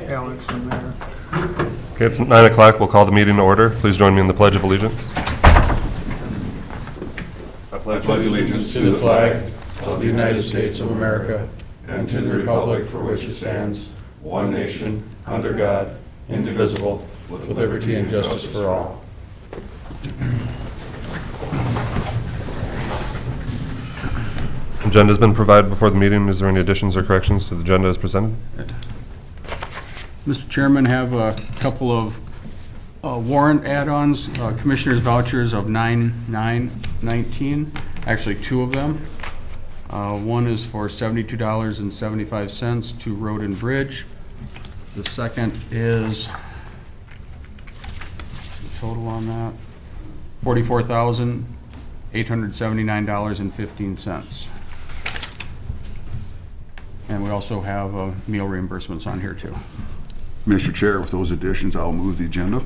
Alex from there. Okay, it's 9 o'clock. We'll call the meeting to order. Please join me in the Pledge of Allegiance. I pledge allegiance to the flag of the United States of America and to the republic for which it stands, one nation, under God, indivisible, with liberty and justice for all. Agenda has been provided before the meeting. Is there any additions or corrections to the agenda as presented? Mr. Chairman, have a couple of warrant add-ons, commissioners' vouchers of 9/9/19, actually two of them. One is for $72.75 to Road and Bridge. The second is, the total on that, $44,879.15. And we also have meal reimbursements on here too. Mr. Chair, with those additions, I'll move the agenda.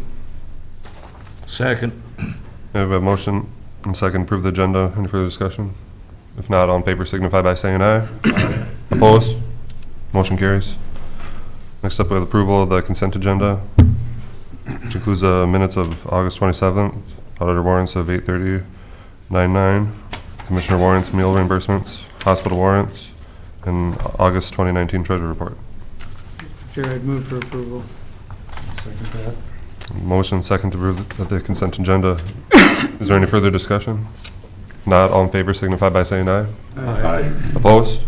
Second. We have a motion and second to approve the agenda. Any further discussion? If not, all in favor signify by saying aye. Aye. Opposed? Motion carries. Next up, we have approval of the consent agenda, which includes the minutes of August 27th, auditor warrants of 8/30/99, commissioner warrants, meal reimbursements, hospital warrants, and August 2019 treasury report. Chair, I'd move for approval. Second that. Motion second to approve the consent agenda. Is there any further discussion? Not, all in favor signify by saying aye. Aye. Opposed?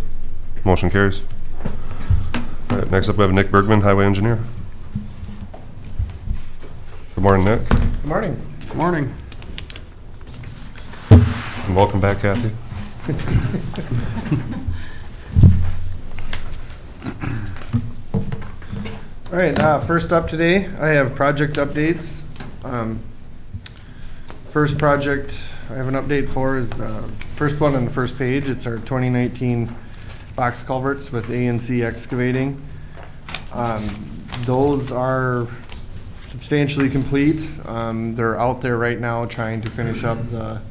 Motion carries. All right, next up we have Nick Bergman, highway engineer. Good morning, Nick. Good morning. Good morning. And welcome back, Kathy. All right, first up today, I have project updates. First project I have an update for is first one on the first page. It's our 2019 box culverts with A&C Excavating. Those are substantially complete. They're out there right now trying to finish up the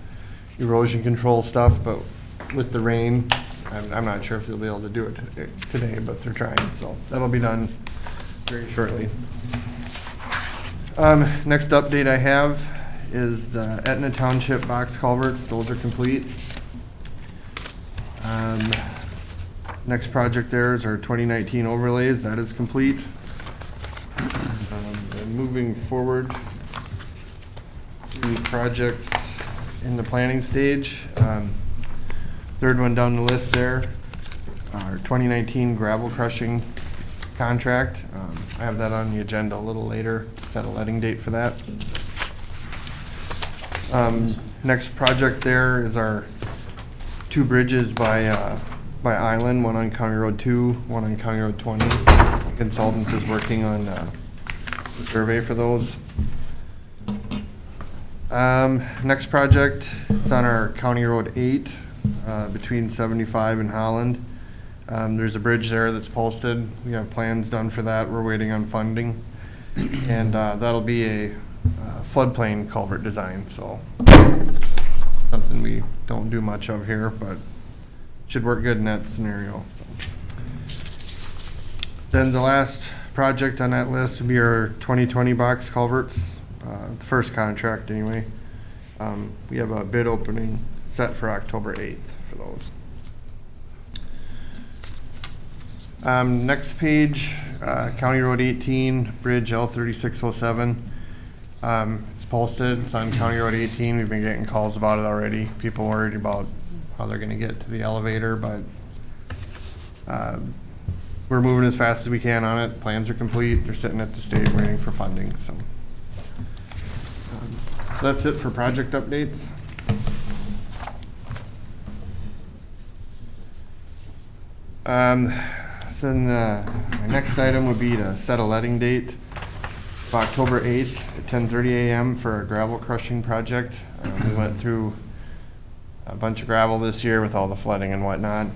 erosion control stuff, but with the rain, I'm not sure if they'll be able to do it today, but they're trying, so that'll be done very shortly. Next update I have is the Etna Township box culverts. Those are complete. Next project there is our 2019 overlays. That is complete. And moving forward to projects in the planning stage. Third one down the list there, our 2019 gravel crushing contract. I have that on the agenda a little later, set a letting date for that. Next project there is our two bridges by Island, one on County Road 2, one on County Road 20. The consultant is working on the survey for those. Next project, it's on our County Road 8 between 75 and Holland. There's a bridge there that's posted. We have plans done for that. We're waiting on funding. And that'll be a floodplain culvert design, so something we don't do much of here, but should work good in that scenario. Then the last project on that list would be our 2020 box culverts, the first contract anyway. We have a bid opening set for October 8th for those. Next page, County Road 18, Bridge L3607. It's posted, it's on County Road 18. We've been getting calls about it already. People worried about how they're gonna get to the elevator, but we're moving as fast as we can on it. Plans are complete. They're sitting at the state waiting for funding, so. So that's it for project updates. So then my next item would be to set a letting date of October 8th at 10:30 a.m. for a gravel crushing project. We went through a bunch of gravel this year with all the flooding and whatnot.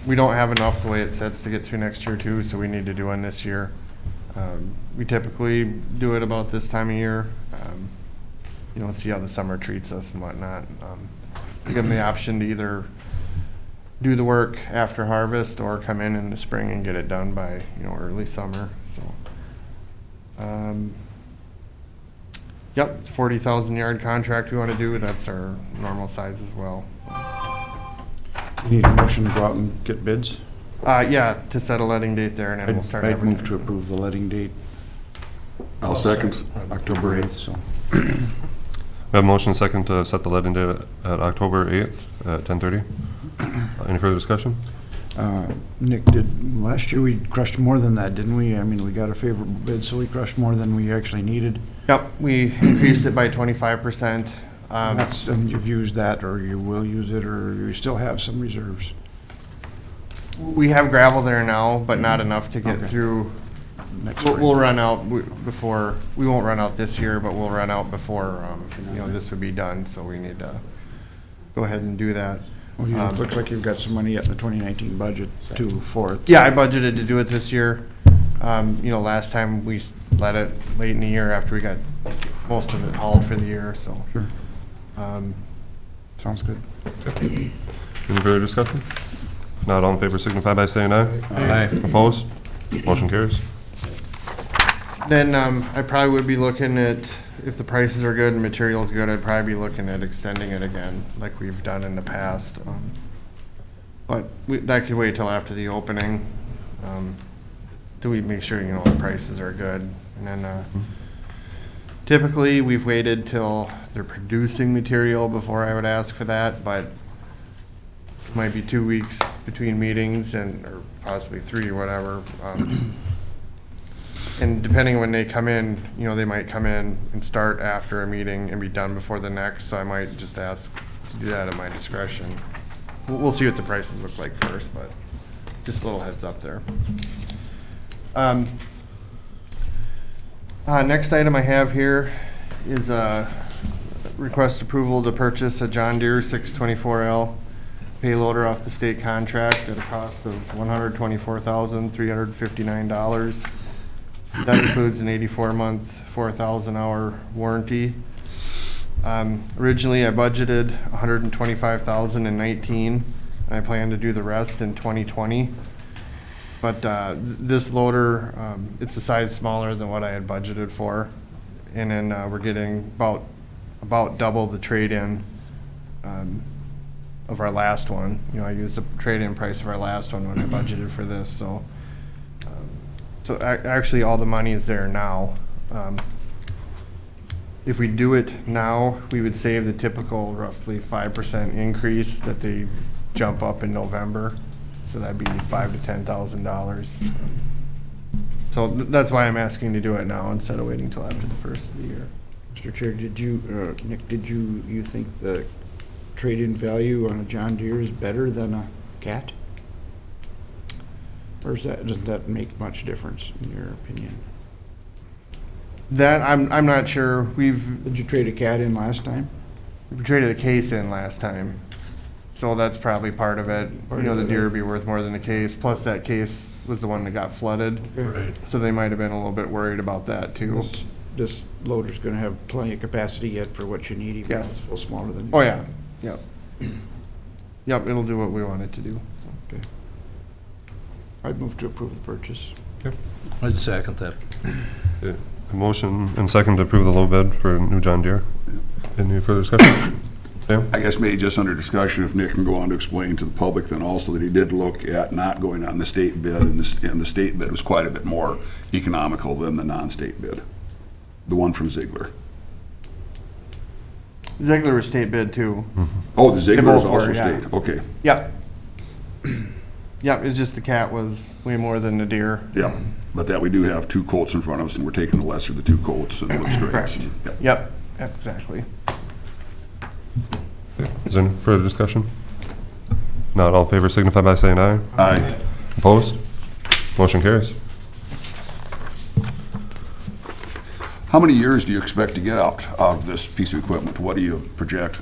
We don't have enough the way it sets to get through next year too, so we need to do one this year. We typically do it about this time of year. See how the summer treats us and whatnot. Give them the option to either do the work after harvest or come in the spring and get it done by, early summer, so. Yep, it's 40,000 yard contract we want to do. That's our normal size as well. So. You need a motion to go out and get bids? Yeah, to set a letting date there and then we'll start. I'd move to advertising. approve the letting date, I'll second. October 8th, so. We have a motion second to set the letting date at October 8th at 10:30. Any further discussion? Nick, last year we crushed more than that, didn't we? I mean, we got a favorable bid, so we crushed more than we actually needed. Yep, we increased it by 25%. And you've used that, or you will use it, or you still have some reserves? We have gravel there now, but not enough to get Okay. through. Next We'll spring? run out before, we won't run out this year, but we'll run out before, this would be done, so we need to go ahead and do that. Well, it looks like you've got some money in the 2019 budget too for it. Yeah, I budgeted to do it this year. Last time we let it late in the year after we got most of it hauled for the year, so. Sure. Sounds good. Any further discussion? If not, all in favor signify by saying aye. Aye. Opposed? Motion carries. Then I probably would be looking at, if the prices are good and material's good, I'd probably be looking at extending it again, like we've done in the past. But that could wait till after the opening. Do we make sure, the prices are good? And then typically, we've waited till they're producing material before I would ask for that, but it might be 2 weeks between meetings or possibly 3 or whatever. And depending on when they come in, they might come in and start after a meeting and be done before the next, so I might just ask to do that at my discretion. We'll see what the prices look like first, but just a little heads up there. Next item I have here is request approval to purchase a John Deere 624L payloader off the state contract at a cost of $124,359. That includes an 84-month, 4,000-hour warranty. Originally, I budgeted $125,019, and I plan to do the rest in 2020. But this loader, it's a size smaller than what I had budgeted for, and then we're getting about double the trade-in of our last one. I used the trade-in price of our last one when I budgeted for this, so. Actually, all the money is there now. If we do it now, we would save the typical roughly 5% increase that they jump up in November. So that'd be $5,000 to $10,000. So that's why I'm asking to do it now instead of waiting till after the first of the year. Mr. Chair, Nick, did you think the trade-in value on a John Deere is better than a Cat? Or doesn't that make much difference in your opinion? That I'm not sure. Did you trade a Cat in last time? We traded a case in last time, so that's probably part of it. The deer would be worth more than the case. Plus, that case was the one that got flooded, Right. so they might have been a little bit worried about that too. This loader's going to have plenty of capacity yet for what you need, even though Yes. it's a little smaller than. Oh yeah, yep, yep. It'll do what we want it to do. So. Okay. I'd move to approve the purchase. I'd second that. A motion and second to approve the low bid for a new John Deere. Any further discussion? Sam? I guess maybe just under discussion, if Nick can go on to explain to the public then also that he did look at not going on the state bid, and the state bid was quite a bit more economical than the non-state bid, the one from Ziegler. Ziegler was state bid too. Oh, the Ziegler is both also were, yeah. state, okay. Yep. Yep. It's just the Cat was way more than the deer. Yeah, but that we do have 2 quotes in front of us, and we're taking the lesser of the 2 quotes, and it looks great. Correct. Yep. Yep. Exactly. Is there any further discussion? Not all in favor signify by saying aye. Aye. Opposed? Motion carries. How many years do you expect to get out of this piece of equipment? What do you project?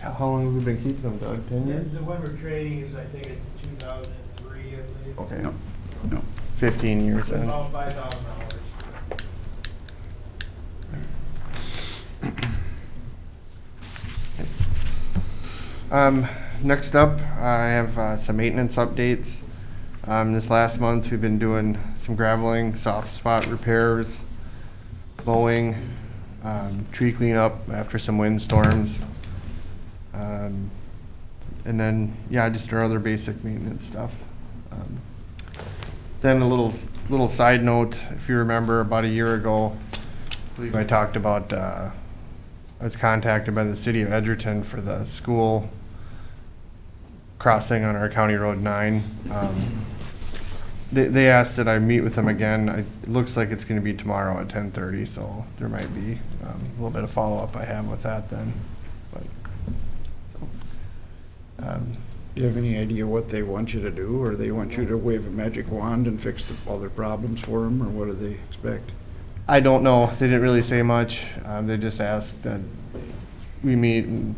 How long have we been keeping them, Doug? 10 years? The one we're trading is, I think, in 2003, I believe. Okay. No. No. 15 years then. About $5,000. Next up, I have some maintenance updates. This last month, we've been doing some graveling, soft spot repairs, mowing, tree cleanup after some windstorms. And then, yeah, just our other basic maintenance stuff. Then a little side note, if you remember, about a year ago, I believe I talked about, I was contacted by the city of Edgerton for the school crossing on our County Road 9. They asked that I meet with them again. It looks like it's gonna be tomorrow at 10:30, so there might be a little bit of follow-up I have with that then. But, so, Do you have any idea what they want you to do, or they want you to wave a magic wand and fix all their problems for them, or what do they expect? I don't know. They didn't really say much. They just asked that we meet and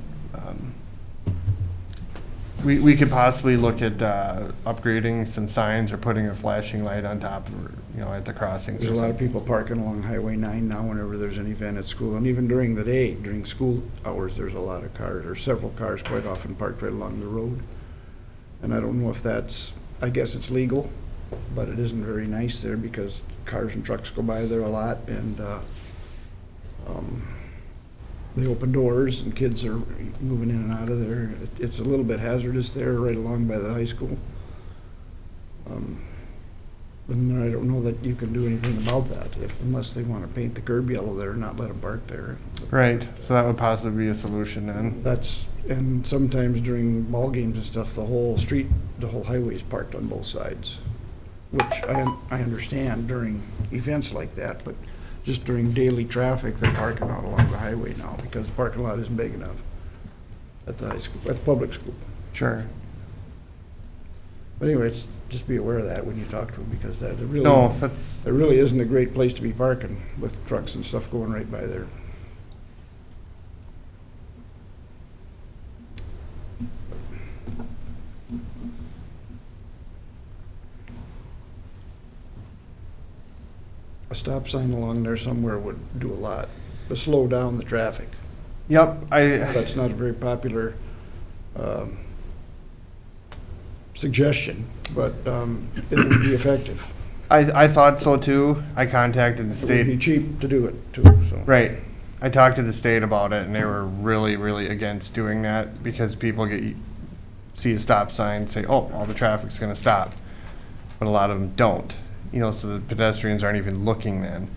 we could possibly look at upgrading some signs or putting a flashing light on top of, at the crossings. There's or a lot of something. people parking along Highway 9 now whenever there's an event at school, and even during the day, during school hours, there's a lot of cars, or several cars quite often parked right along the road. And I don't know if that's, I guess it's legal, but it isn't very nice there because cars and trucks go by there a lot, and they open doors and kids are moving in and out of there. It's a little bit hazardous there, right along by the high school. And I don't know that you can do anything about that, unless they want to paint the curb yellow there and not let them park there. Right. So that would possibly be a solution then. And sometimes during ball games and stuff, the whole street, the whole highway is parked on both sides, which I understand during events like that, but just during daily traffic, they're parking out along the highway now because the parking lot isn't big enough at the high school, at the public school. Sure. But anyway, just be aware of that when you talk to them, because that it No, really isn't a great place to be parking with trucks and stuff going right by there. A stop sign along there somewhere would do a lot to slow down the traffic. Yep. That's not a very popular suggestion, but it would be effective. I thought so too. I contacted the It would be state. cheap to do it too, so. Right. I talked to the state about it and they were really, really against doing that because people see a stop sign, say, oh, all the traffic's gonna stop. But a lot of them don't, so the pedestrians aren't even looking then.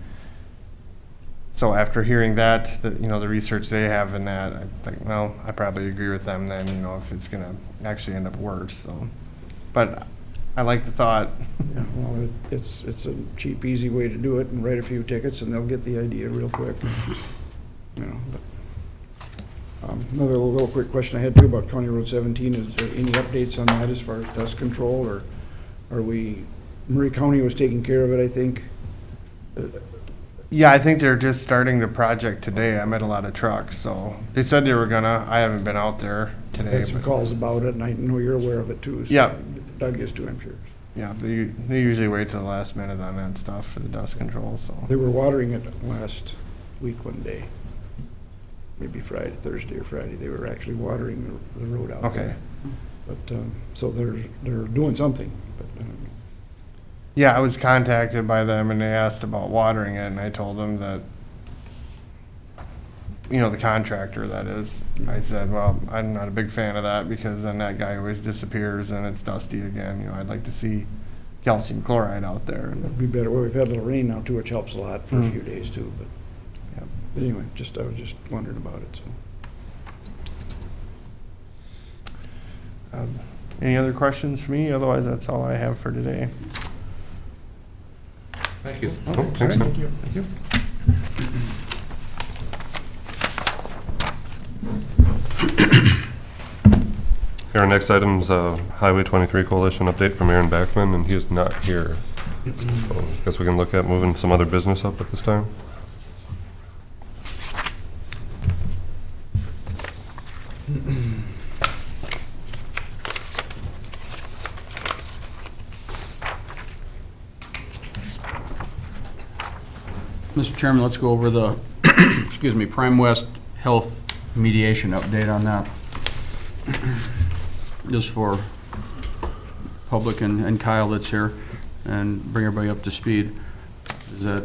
So after hearing that, the research they have in that, I think, well, I probably agree with them then, if it's gonna actually end up worse, so. But I like the thought. Yeah, well, it's a cheap, easy way to do it, and write a few tickets and they'll get the idea real quick. Another little quick question I had too about County Road 17, is there any updates on that as far as dust control, or Murray County was taking care of it, I think? Yeah, I think they're just starting the project today. I met a lot of trucks, so they said they were gonna. I haven't been out there I today. had some but- calls about it, and I know you're aware of it too. So Yeah. Doug is too, I'm sure. Yeah, they usually wait till the last minute on that stuff for the dust control, so. They were watering it last week one day. Maybe Thursday or Friday. They were actually watering the road out Okay. there. But, so they're doing something, but, Yeah, I was contacted by them and they asked about watering it and I told them that, the contractor that is, I said, well, I'm not a big fan of that because then that guy always disappears and it's dusty again. I'd like to see calcium chloride out there. it'd be better. Well, we've had a little rain now too, which helps a lot for a few days too, but. Yep. But anyway, I was just wondering about it, so. Any other questions for me? Otherwise, that's all I have for today. Thank you. Oh, thanks, Nick. Thank you. Okay, our next item is Highway 23 Coalition update from Aaron Backman, and he is not here. So I guess we can look at moving some other business up at this time. Mr. Chairman, let's go over the, excuse me, Prime West Health mediation update on that. just for public and Kyle that's here, and bring everybody up to speed, is that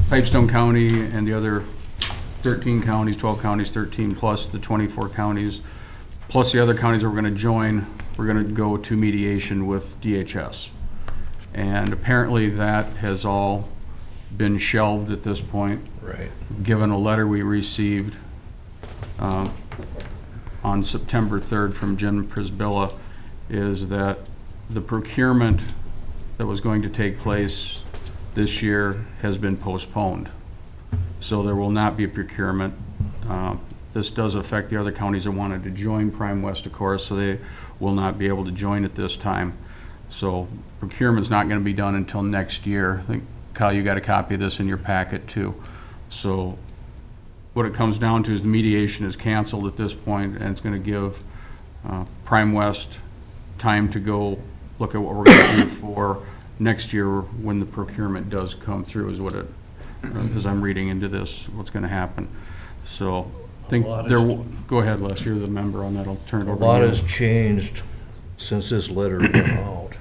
Pipestone County and the other 13 counties, 12 counties, 13 plus the 24 counties, plus the other counties that we're going to join, we're going to go to mediation with DHS. And apparently that has all been shelved at this point, Right. given a letter we received on September 3rd from Jim Prisbilla, is that the procurement that was going to take place this year has been postponed. So there will not be a procurement. This does affect the other counties that wanted to join Prime West, of course, so they will not be able to join at this time. So procurement's not going to be done until next year. I think, Kyle, you got a copy of this in your packet too. So what it comes down to is the mediation is canceled at this point, and it's going to give Prime West time to go look at what we're going to do for next year when the procurement does come through, is what it, as I'm reading into this, what's going to happen. So I think A lot there, has- go ahead, Les, you're the member on that, I'll turn it A over lot to has you. changed since this letter went out.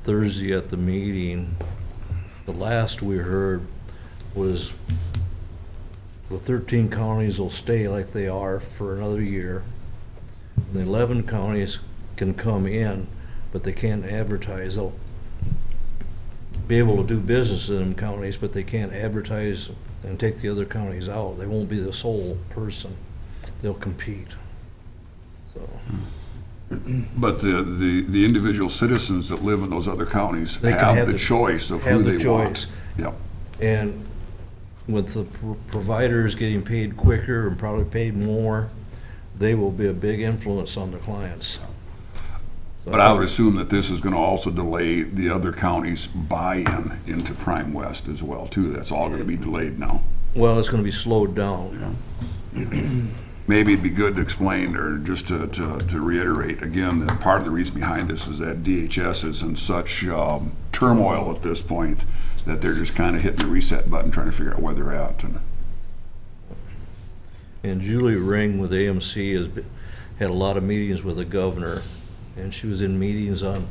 Thursday at the meeting, the last we heard was the 13 counties will stay like they are for another year. The 11 counties can come in, but they can't advertise. They'll be able to do business in them counties, but they can't advertise and take the other counties out. They won't be the sole person. They'll compete. So, But the individual citizens that live in those other counties They can have have the the- choice of have who the they want. choice. Yep. and with the providers getting paid quicker and probably paid more, they will be a big influence on the clients. So- But I would assume that this is going to also delay the other counties' buy-in into Prime West as well, too. That's all going to be delayed now. Well, it's gonna be slowed down. Maybe it'd be good to explain, or just to reiterate again, that part of the reason behind this is that DHS is in such turmoil at this point that they're just kind of hitting the reset button, trying to figure out where they're at. And Julie Ring with AMC had a lot of meetings with the governor, and she was in meetings on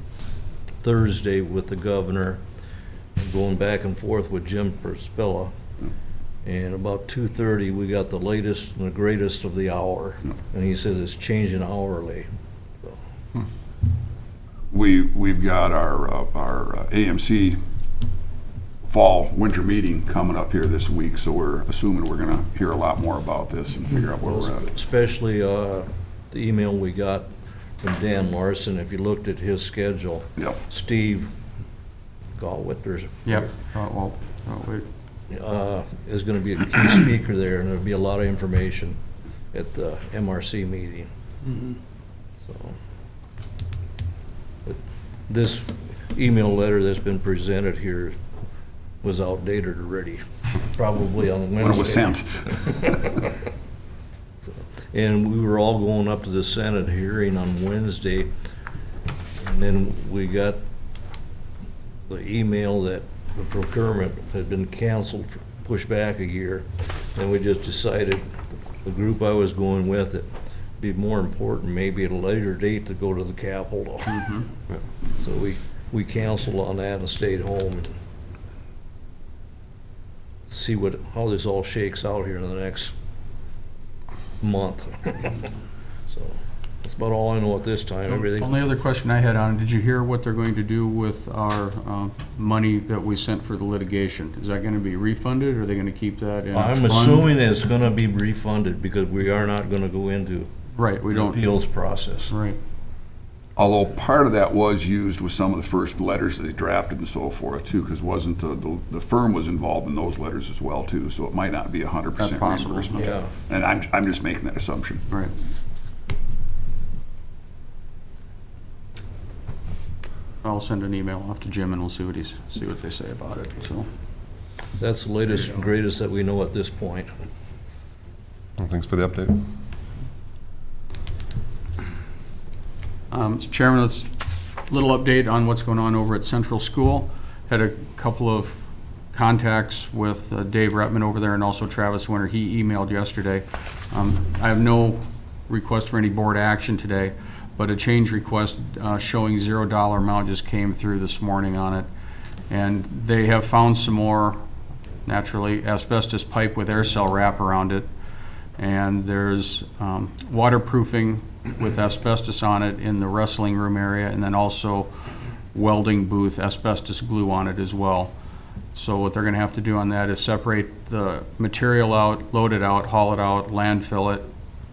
Thursday with the governor, and going back and forth with Jim Perspilla. And about 2:30, we got the latest and the greatest of the hour, and he says it's changing hourly. So, We've got our AMC fall-winter meeting coming up here this week, so we're assuming we're going to hear a lot more about this and figure out where we're at. especially the email we got from Dan Larson, if you looked at his schedule, Yep. Steve Gallwitter's Yep, wait. is going to be a key speaker there, and there'll be a lot of information at the MRC meeting. So, but this email letter that's been presented here was outdated already, probably on Wednesday. When it was sent. So, and we were all going up to the Senate hearing on Wednesday, and then we got the email that the procurement had been canceled, pushed back a year, and we just decided, the group I was going with, it'd be more important maybe at a later date to go to the Capitol. So we canceled on that and stayed home and see how this all shakes out here in the next month. So that's about all I know at this time. The Everything. only other question I had on, did you hear what they're going to do with our money that we sent for the litigation? Is that going to be refunded, or are they going to keep that in a I'm fund? assuming it's gonna be refunded because we are not gonna go into Right, we the don't, appeals process. right. Although part of that was used with some of the first letters that they drafted and so forth, too, because wasn't the firm was involved in those letters as well, too, so it might not be 100% That's possible. reimbursement. Yeah. And I'm just making that assumption. Right. I'll send an email off to Jim and we'll see what they say about it, so. That's the latest and greatest that we know at this point. Well, thanks for the update. Mr. Chairman, let's, little update on what's going on over at Central School. Had a couple of contacts with Dave Retman over there and also Travis Winter. He emailed yesterday. I have no request for any board action today, but a change request showing $0 amount just came through this morning on it. And they have found some more, naturally, asbestos pipe with air cell wrap around it. And there's waterproofing with asbestos on it in the wrestling room area, and then also welding booth asbestos glue on it as well. So what they're gonna have to do on that is separate the material out, load it out, haul it out, landfill it,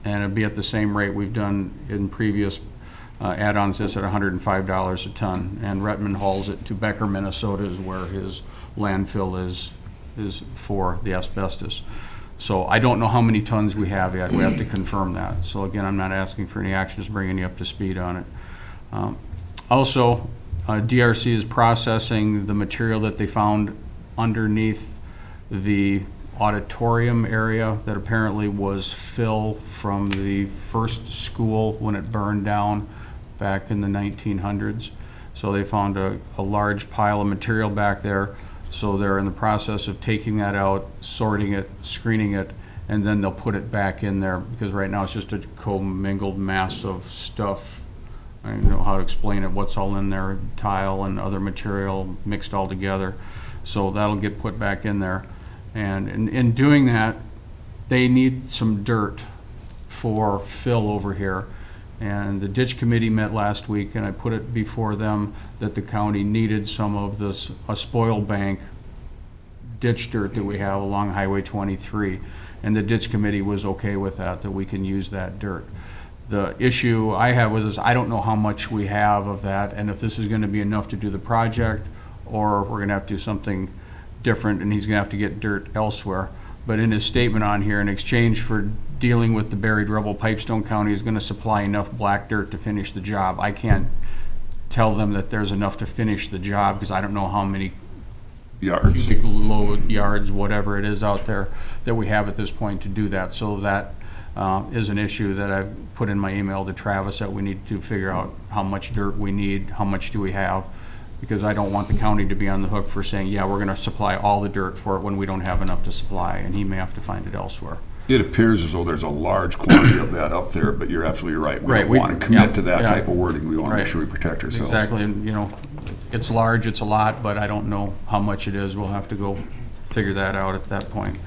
and it'll be at the same rate we've done in previous add-ons. This at $105 a ton. And Retman hauls it to Becker, Minnesota is where his landfill is for the asbestos. So I don't know how many tons we have yet. We have to confirm that. So again, I'm not asking for any action, just bringing you up to speed on it. Also, DRC is processing the material that they found underneath the auditorium area that apparently was fill from the first school when it burned down back in the 1900s. So they found a large pile of material back there. So they're in the process of taking that out, sorting it, screening it, and then they'll put it back in there, because right now it's just a commingled mass of stuff. I don't know how to explain it, what's all in there, tile and other material mixed all together. So that'll get put back in there. And in doing that, they need some dirt for fill over here. And the ditch committee met last week, and I put it before them that the county needed some of this, a spoil bank ditch dirt that we have along Highway 23. And the ditch committee was okay with that we can use that dirt. The issue I have with this, I don't know how much we have of that, and if this is gonna be enough to do the project, or we're gonna have to do something different, and he's gonna have to get dirt elsewhere. But in his statement on here, in exchange for dealing with the buried rubble, Pipestone County is gonna supply enough black dirt to finish the job. I can't tell them that there's enough to finish the job, because I don't know how many Yards. cubic load yards, whatever it is out there, that we have at this point to do that. So that is an issue that I've put in my email to Travis, that we need to figure out how much dirt we need, how much do we have, because I don't want the county to be on the hook for saying, yeah, we're gonna supply all the dirt for it when we don't have enough to supply, and he may have to find it elsewhere. It appears as though there's a large quantity of that up there, but you're absolutely right. We Right, don't we- want to commit yeah, to that yeah. type of wording. We want to make Right. sure we protect ourselves. Exactly, and you know, it's large, it's a lot, but I don't know how much it is. We'll have to go figure that out at that point.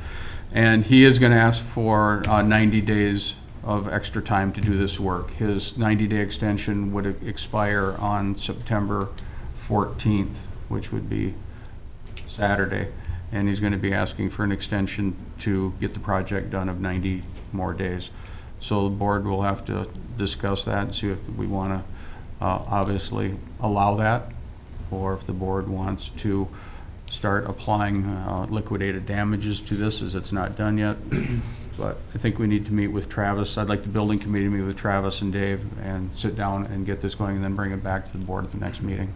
And he is gonna ask for 90 days of extra time to do this work. His 90-day extension would expire on September 14th, which would be Saturday. And he's gonna be asking for an extension to get the project done of 90 more days. So the board will have to discuss that and see if we wanna obviously allow that, or if the board wants to start applying liquidated damages to this, as it's not done yet. But I think we need to meet with Travis. I'd like the building committee to meet with Travis and Dave and sit down and get this going, and then bring it back to the board at the next meeting.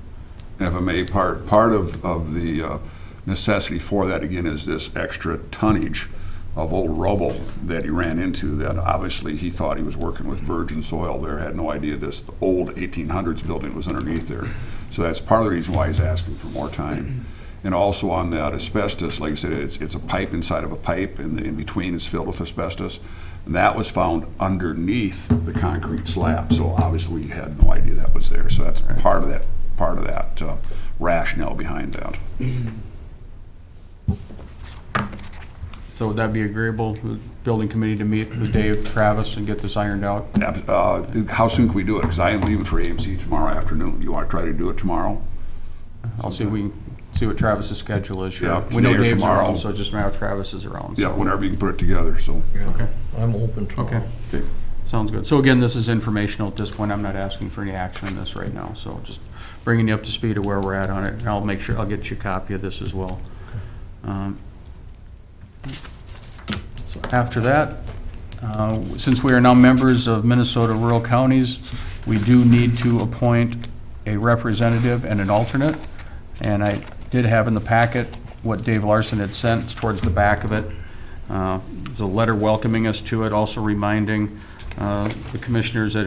And if I may, part of the necessity for that, again, is this extra tonnage of old rubble that he ran into, that obviously he thought he was working with virgin soil there, had no idea this old 1800s building was underneath there. So that's part of the reason why he's asking for more time. And also on that asbestos, like I said, it's a pipe inside of a pipe, and in between is filled with asbestos. And that was found underneath the concrete slab, so obviously he had no idea that was there. So that's part of that rationale behind that. So would that be agreeable, the building committee to meet with Dave, Travis, and get this ironed out? How soon can we do it? Because I am leaving for AMC tomorrow afternoon. You want to try to do it tomorrow? I'll see if we can see what Travis's schedule is. Sure. Yeah, We know today or Dave's tomorrow. around, so just matter if Travis is around. Yeah, so- whenever you can put it together, so. Okay. I'm open to Okay. Okay. Sounds good. So again, this is informational at this point. I'm not asking for any action on this right now, so just bringing you up to speed of where we're at on it. And I'll make sure, I'll get you a copy of this as well. So after that, since we are now members of Minnesota Rural Counties, we do need to appoint a representative and an alternate. And I did have in the packet what Dave Larson had sent. It's towards the back of it. It's a letter welcoming us to it, also reminding the commissioners that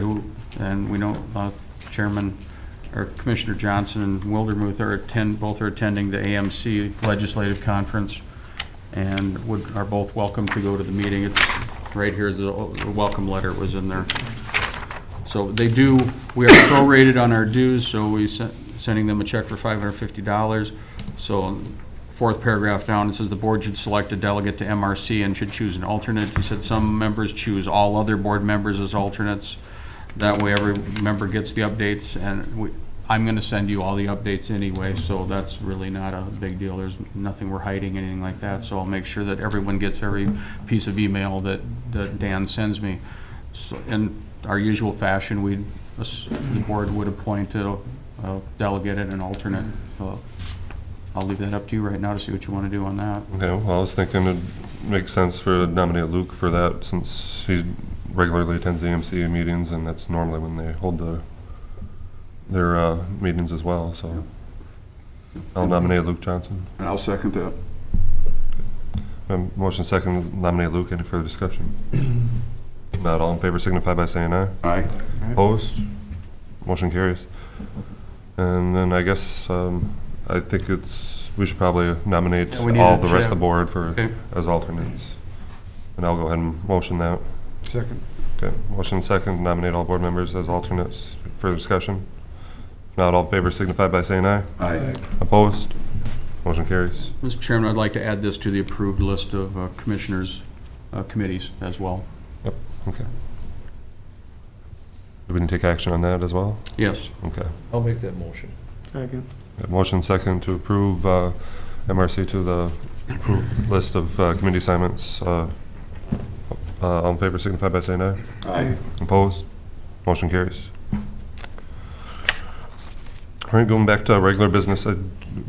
and we know Chairman, or Commissioner Johnson and Wildermuth both are attending the AMC Legislative Conference, and are both welcome to go to the meeting. It's right here is the welcome letter was in there. So we are prorated on our dues, so we sending them a check for $550. So fourth paragraph down, it says the board should select a delegate to MRC and should choose an alternate. He said some members choose all other board members as alternates. That way every member gets the updates, and I'm gonna send you all the updates anyway, so that's really not a big deal. There's nothing we're hiding, anything like that, so I'll make sure that everyone gets every piece of email that Dan sends me. So, in our usual fashion, the board would appoint a delegate and an alternate. I'll leave that up to you right now to see what you want to do on that. Okay, well, I was thinking it'd make sense to nominate Luke for that, since he regularly attends the AMC meetings, and that's normally when they hold their meetings as well, so I'll nominate Luke Johnson. And I'll second that. Motion second, nominate Luke. Any further discussion? Not all in favor signify by saying aye. Aye. Opposed? Motion carries. And then I guess, I think we should probably nominate Yeah, we need all a the rest chair. of the board for, Okay. as alternates. And I'll go ahead and motion that. Second. Okay, motion second, nominate all board members as alternates. Further discussion? Not all in favor signify by saying aye. Aye. Opposed? Motion carries. Mr. Chairman, I'd like to add this to the approved list of commissioners' committees as well. Okay. Do we need to take action on that as well? Yes. Okay. I'll make that motion. Second. Motion second to approve MRC to the approved list of committee assignments. All in favor signify by saying aye. Aye. Opposed? Motion carries. All right, going back to regular business, I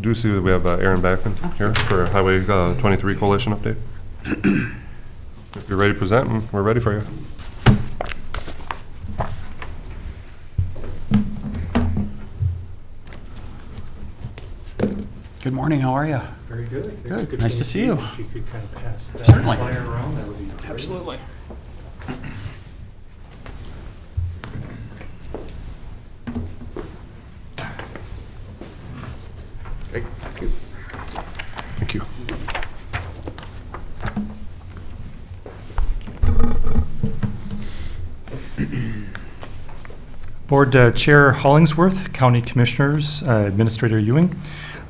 do see that we have Aaron Backman here for Highway 23 Coalition update. If you're ready to present, we're ready for you. Good morning, how are you? Very good. Good. Nice to see you. If you could kind of pass that Certainly. flyer around, that would be great. Absolutely. Thank you. Board Chair Hollingsworth, County Commissioners, Administrator Ewing.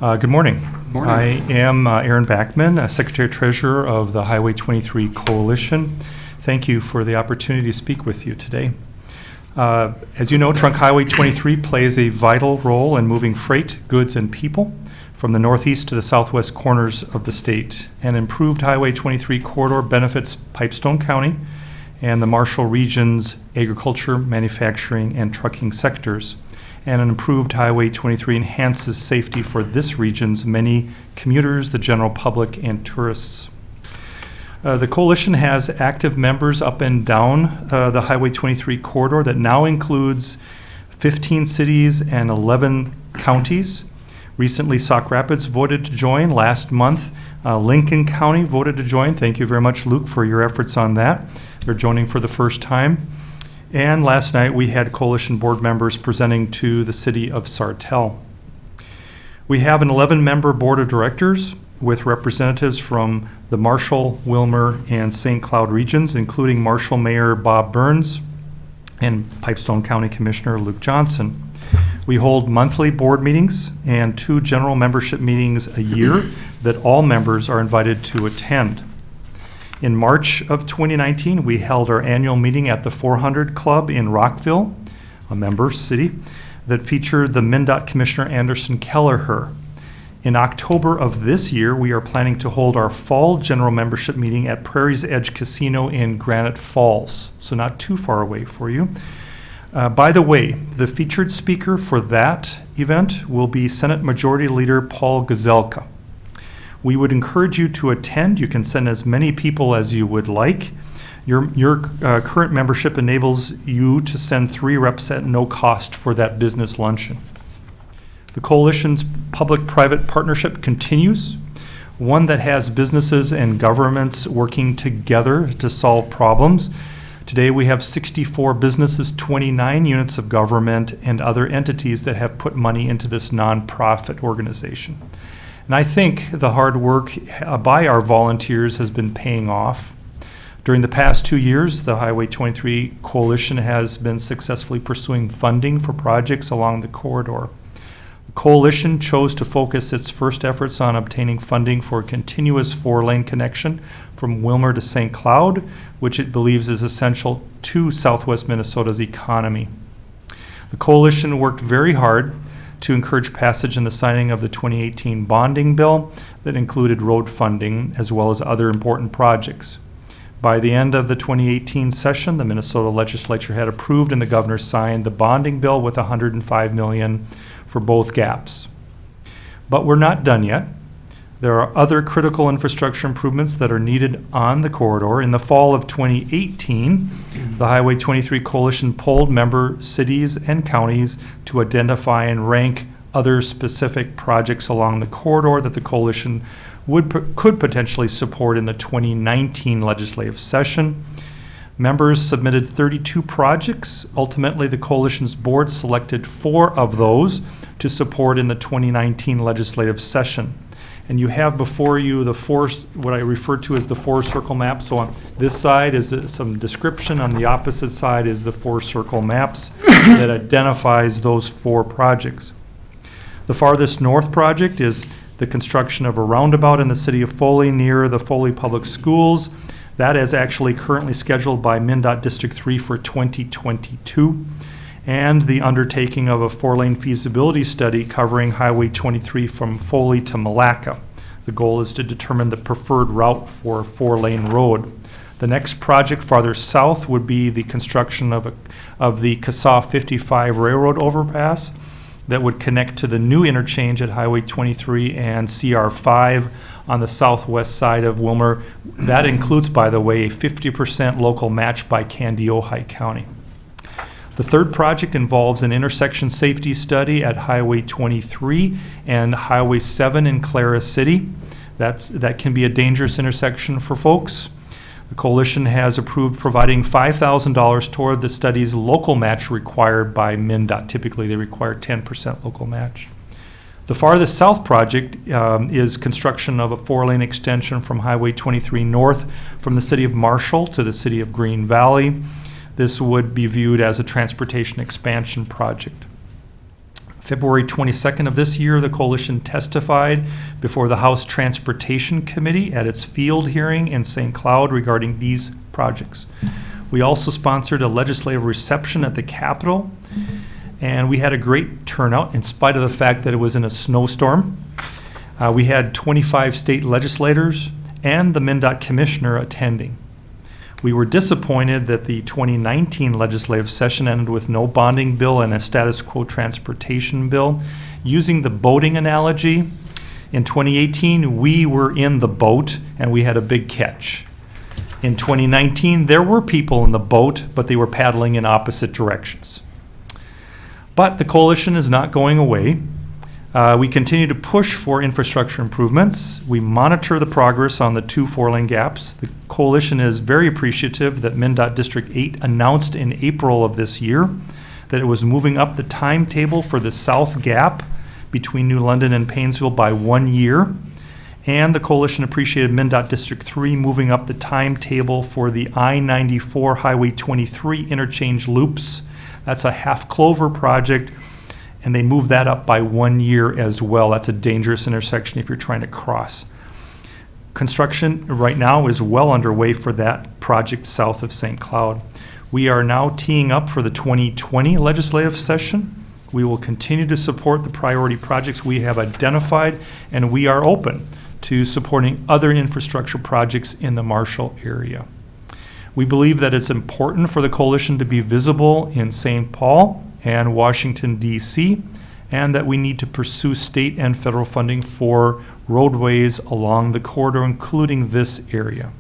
Good morning. Morning. I am Aaron Backman, Secretary Treasurer of the Highway 23 Coalition. Thank you for the opportunity to speak with you today. As you know, Trunk Highway 23 plays a vital role in moving freight, goods, and people from the northeast to the southwest corners of the state. An improved Highway 23 corridor benefits Pipestone County and the Marshall region's agriculture, manufacturing, and trucking sectors. And an improved Highway 23 enhances safety for this region's many commuters, the general public, and tourists. The coalition has active members up and down the Highway 23 corridor that now includes 15 cities and 11 counties. Recently, Sauk Rapids voted to join. Last month, Lincoln County voted to join. Thank you very much, Luke, for your efforts on that. They're joining for the first time. And last night, we had coalition board members presenting to the city of Sartell. We have an 11-member board of directors with representatives from the Marshall, Wilmer, and St. Cloud regions, including Marshall Mayor Bob Burns and Pipestone County Commissioner Luke Johnson. We hold monthly board meetings and 2 general membership meetings a year that all members are invited to attend. In March of 2019, we held our annual meeting at the 400 Club in Rockville, a member city, that featured the MnDOT Commissioner Anderson Kelleher. In October of this year, we are planning to hold our fall general membership meeting at Prairie's Edge Casino in Granite Falls, so not too far away for you. By the way, the featured speaker for that event will be Senate Majority Leader Paul Gazelka. We would encourage you to attend. You can send as many people as you would like. Your current membership enables you to send 3 reps at no cost for that business luncheon. The coalition's public-private partnership continues, one that has businesses and governments working together to solve problems. Today we have 64 businesses, 29 units of government, and other entities that have put money into this nonprofit organization. And I think the hard work by our volunteers has been paying off. During the past 2 years, the Highway 23 Coalition has been successfully pursuing funding for projects along the corridor. The coalition chose to focus its first efforts on obtaining funding for a continuous 4-lane connection from Wilmer to St. Cloud, which it believes is essential to southwest Minnesota's economy. The coalition worked very hard to encourage passage and the signing of the 2018 bonding bill that included road funding as well as other important projects. By the end of the 2018 session, the Minnesota legislature had approved and the governor signed the bonding bill with $105 million for both gaps. But we're not done yet. There are other critical infrastructure improvements that are needed on the corridor. In the fall of 2018, the Highway 23 Coalition polled member cities and counties to identify and rank other specific projects along the corridor that the coalition could potentially support in the 2019 legislative session. Members submitted 32 projects. Ultimately, the coalition's board selected 4 of those to support in the 2019 legislative session. And you have before you the 4, what I refer to as the 4 circle maps. So on this side is some description, on the opposite side is the 4 circle maps that identifies those 4 projects. The farthest north project is the construction of a roundabout in the city of Foley near the Foley Public Schools. That is actually currently scheduled by MnDOT District 3 for 2022. And the undertaking of a 4-lane feasibility study covering Highway 23 from Foley to Malacca. The goal is to determine the preferred route for a 4-lane road. The next project farther south would be the construction of the CASA 55 railroad overpass that would connect to the new interchange at Highway 23 and CR 5 on the southwest side of Wilmer. That includes, by the way, a 50% local match by Candy-Ojai County. The third project involves an intersection safety study at Highway 23 and Highway 7 in Clara City. That can be a dangerous intersection for folks. The coalition has approved providing $5,000 toward the study's local match required by MnDOT. Typically, they require 10% local match. The farthest south project is construction of a 4-lane extension from Highway 23 north from the city of Marshall to the city of Green Valley. This would be viewed as a transportation expansion project. February 22nd of this year, the coalition testified before the House Transportation Committee at its field hearing in St. Cloud regarding these projects. We also sponsored a legislative reception at the Capitol, and we had a great turnout in spite of the fact that it was in a snowstorm. We had 25 state legislators and the MnDOT commissioner attending. We were disappointed that the 2019 legislative session ended with no bonding bill and a status quo transportation bill. Using the boating analogy, in 2018, we were in the boat and we had a big catch. In 2019, there were people in the boat, but they were paddling in opposite directions. But the coalition is not going away. We continue to push for infrastructure improvements. We monitor the progress on the 2 4-lane gaps. The coalition is very appreciative that MnDOT District 8 announced in April of this year that it was moving up the timetable for the south gap between New London and Paynesville by 1 year. And the coalition appreciated MnDOT District 3 moving up the timetable for the I-94 Highway 23 interchange loops. That's a half Clover project, and they moved that up by 1 year as well. That's a dangerous intersection if you're trying to cross. Construction right now is well underway for that project south of St. Cloud. We are now teeing up for the 2020 legislative session. We will continue to support the priority projects we have identified, and we are open to supporting other infrastructure projects in the Marshall area. We believe that it's important for the coalition to be visible in St. Paul and Washington, D.C., and that we need to pursue state and federal funding for roadways along the corridor, including this area.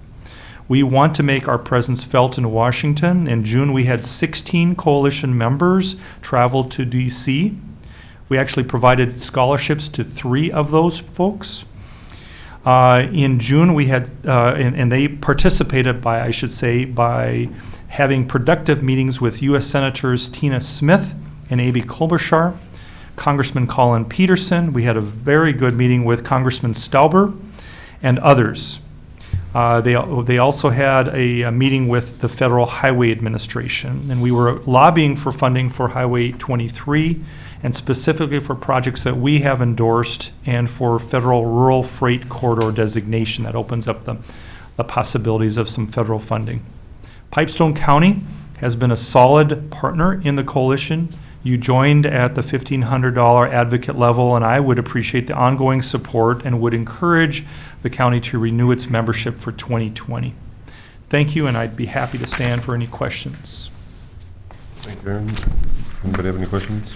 We want to make our presence felt in Washington. In June, we had 16 coalition members travel to D.C. We actually provided scholarships to 3 of those folks. In June, we had, and they participated by having productive meetings with U.S. Senators Tina Smith and Amy Klobuchar, Congressman Colin Peterson. We had a very good meeting with Congressman Stauber and others. They also had a meeting with the Federal Highway Administration, and we were lobbying for funding for Highway 23, and specifically for projects that we have endorsed, and for federal rural freight corridor designation that opens up the possibilities of some federal funding. Pipestone County has been a solid partner in the coalition. You joined at the $1,500 advocate level, and I would appreciate the ongoing support and would encourage the county to renew its membership for 2020. Thank you, and I'd be happy to stand for any questions. Thank you, Aaron. Anybody have any questions?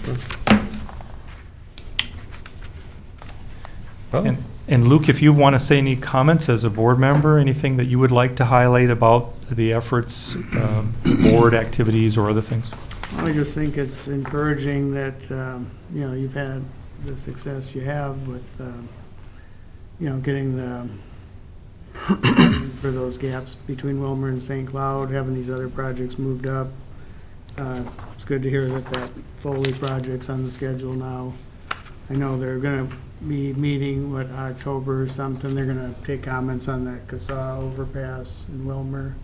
Well, And Luke, if you want to say any comments as a board member, anything that you would like to highlight about the efforts, board activities, or other things? I just think it's encouraging that, you've had the success you have with, getting the, for those gaps between Wilmer and St. Cloud, having these other projects moved up. It's good to hear that Foley project's on the schedule now. I know they're gonna be meeting, October or something, they're gonna take comments on that Cassaw overpass in Wilmer,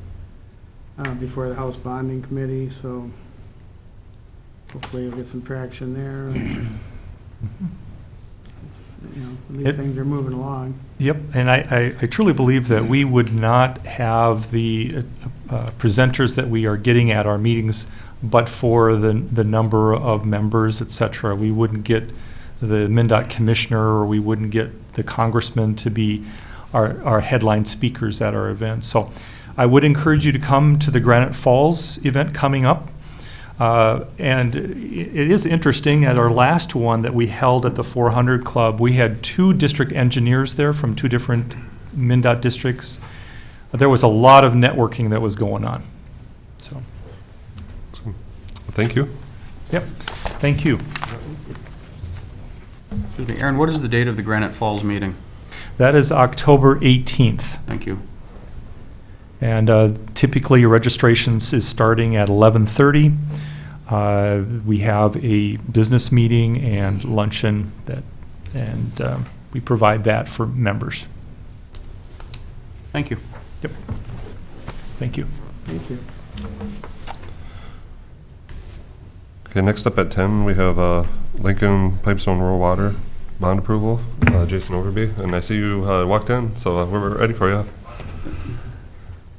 before the House Bonding Committee, so hopefully you'll get some traction there. These things are moving along. Yep, and I truly believe that we would not have the presenters that we are getting at our meetings but for the number of members, et cetera. We wouldn't get the MnDOT commissioner, or we wouldn't get the congressman to be our headline speakers at our event. So I would encourage you to come to the Granite Falls event coming up. And it is interesting, at our last one that we held at the 400 Club, we had 2 district engineers there from 2 different MnDOT districts. There was a lot of networking that was going on. So, thank you. yep, thank you. Excuse me, Aaron, what is the date of the Granite Falls meeting? That is October 18th. Thank you. And typically your registrations is starting at 11:30. We have a business meeting and luncheon and we provide that for members. Thank you. Yep. Thank you. Thank you. Okay, next up at 10, we have Lincoln Pipestone Rural Water bond approval. Jason Overby, and I see you walked in, so we're ready for you.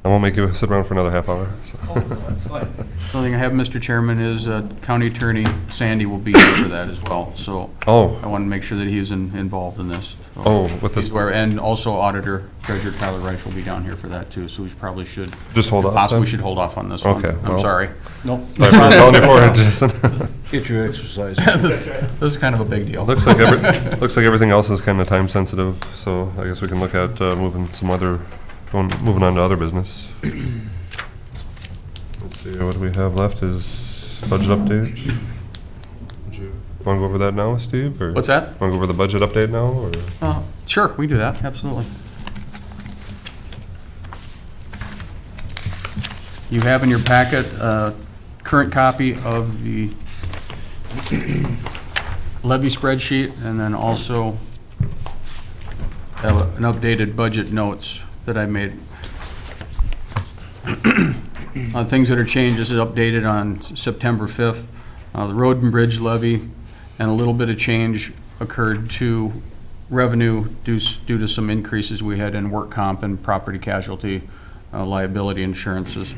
I won't make you sit around for another half hour. So. Oh, no, that's fine. The only thing I have, Mr. Chairman, is County Attorney Sandy will be here for that as well. So Oh, I want to make sure that he's involved in this. So oh, with this, he's aware, and also Auditor Treasurer Tyler Reich will be down here for that too. So we probably should just hold off. possibly then? should hold off on this one. Okay, I'm well. sorry. Nope. Sorry for calling your forehead, Jason. Get your exercise. this is kind of a big deal. looks like everything else is kind of time sensitive, so I guess we can look at moving on to other business. Let's see, what do we have left is budget update. Want to go over that now, Steve? Or What's that? Want to go over the budget update now? Or? Sure, we can do that. Absolutely. You have in your packet a current copy of the levy spreadsheet, and then also have an updated budget notes that I made. Things that are changed, this is updated on September 5th. The road and bridge levy and a little bit of change occurred to revenue due to some increases we had in work comp and property casualty liability insurances.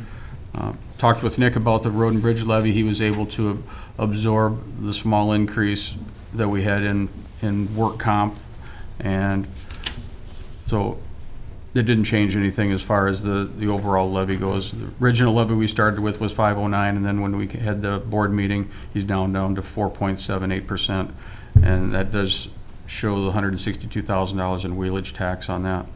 Talked with Nick about the road and bridge levy. He was able to absorb the small increase that we had in work comp, and so it didn't change anything as far as the overall levy goes. The original levy we started with was 509, and then when we had the board meeting, he's down to 4.78%, and that does show the $162,000 in wheelage tax on that.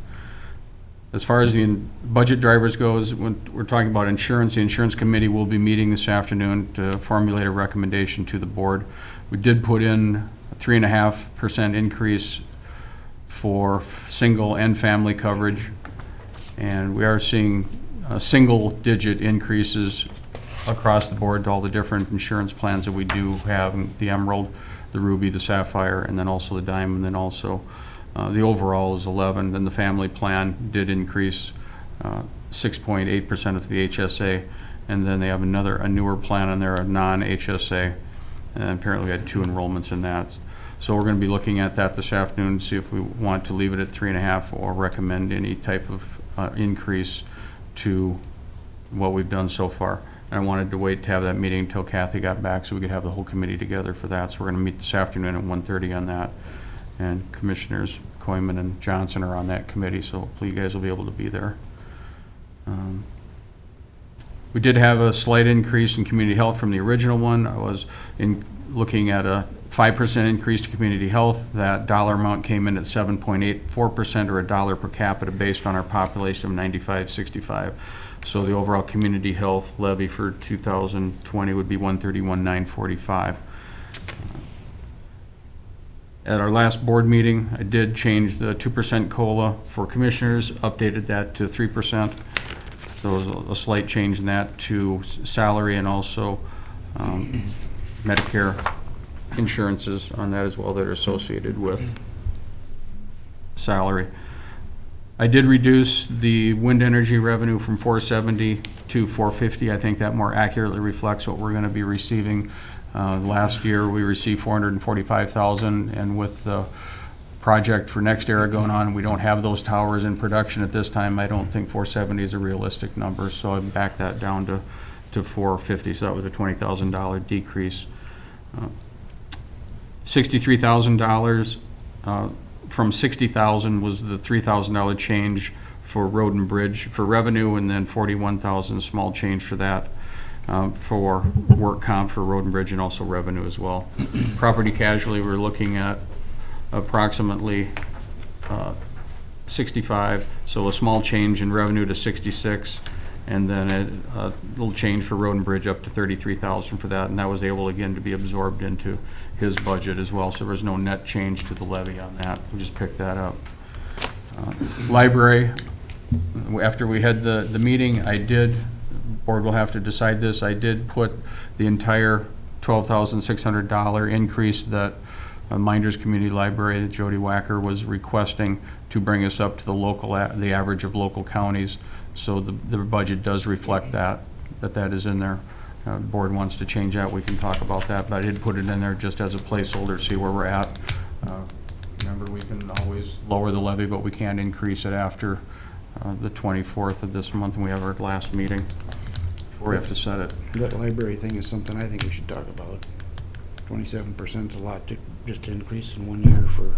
As far as the budget drivers goes, when we're talking about insurance, the insurance committee will be meeting this afternoon to formulate a recommendation to the board. We did put in a 3.5% increase for single and family coverage, and we are seeing single-digit increases across the board to all the different insurance plans that we do have, the Emerald, the Ruby, the Sapphire, and then also the Diamond, and then also the overall is 11, then the family plan did increase 6.8% of the HSA, and then they have a newer plan on there, a non-HSA, and apparently we had 2 enrollments in that. So we're going to be looking at that this afternoon to see if we want to leave it at 3.5 or recommend any type of increase to what we've done so far. And I wanted to wait to have that meeting until Kathy got back so we could have the whole committee together for that. So we're going to meet this afternoon at 1:30 on that. And Commissioners Coyman and Johnson are on that committee, so hopefully you guys will be able to be there. We did have a slight increase in community health from the original one. I was looking at a 5% increase to community health. That dollar amount came in at 7.84%, or $1 per capita, based on our population of 9565. So the overall community health levy for 2020 would be $131,945. At our last board meeting, I did change the 2% COLA for commissioners, updated that to 3%. So there was a slight change in that to salary, and also Medicare insurances on that as well that are associated with salary. I did reduce the wind energy revenue from 470 to 450. I think that more accurately reflects what we're going to be receiving. Last year we received $445,000, and with the project for Next Era going on, we don't have those towers in production at this time. I don't think 470 is a realistic number, so I backed that down to 450. So that was a $20,000 decrease. $63,000 from $60,000 was the $3,000 change for road and bridge for revenue, and then $41,000 small change for that for work comp for road and bridge, and also revenue as well. Property casualty, we're looking at approximately 65, so a small change in revenue to 66, and then a little change for road and bridge up to 33,000 for that, and that was able again to be absorbed into his budget as well, so there was no net change to the levy on that. We just picked that up. Library, after we had the meeting, the board will have to decide this, I did put the entire $12,600 increase that Minders Community Library that Jody Wacker was requesting to bring us up to the average of local counties. So the budget does reflect that is in there. The board wants to change that, we can talk about that, but I did put it in there just as a placeholder, see where we're at. Remember, we can always lower the levy, but we can't increase it after the 24th of this month, and we have our last meeting before we have to set it. That library thing is something I think we should talk about. 27% is a lot to just increase in 1 year for.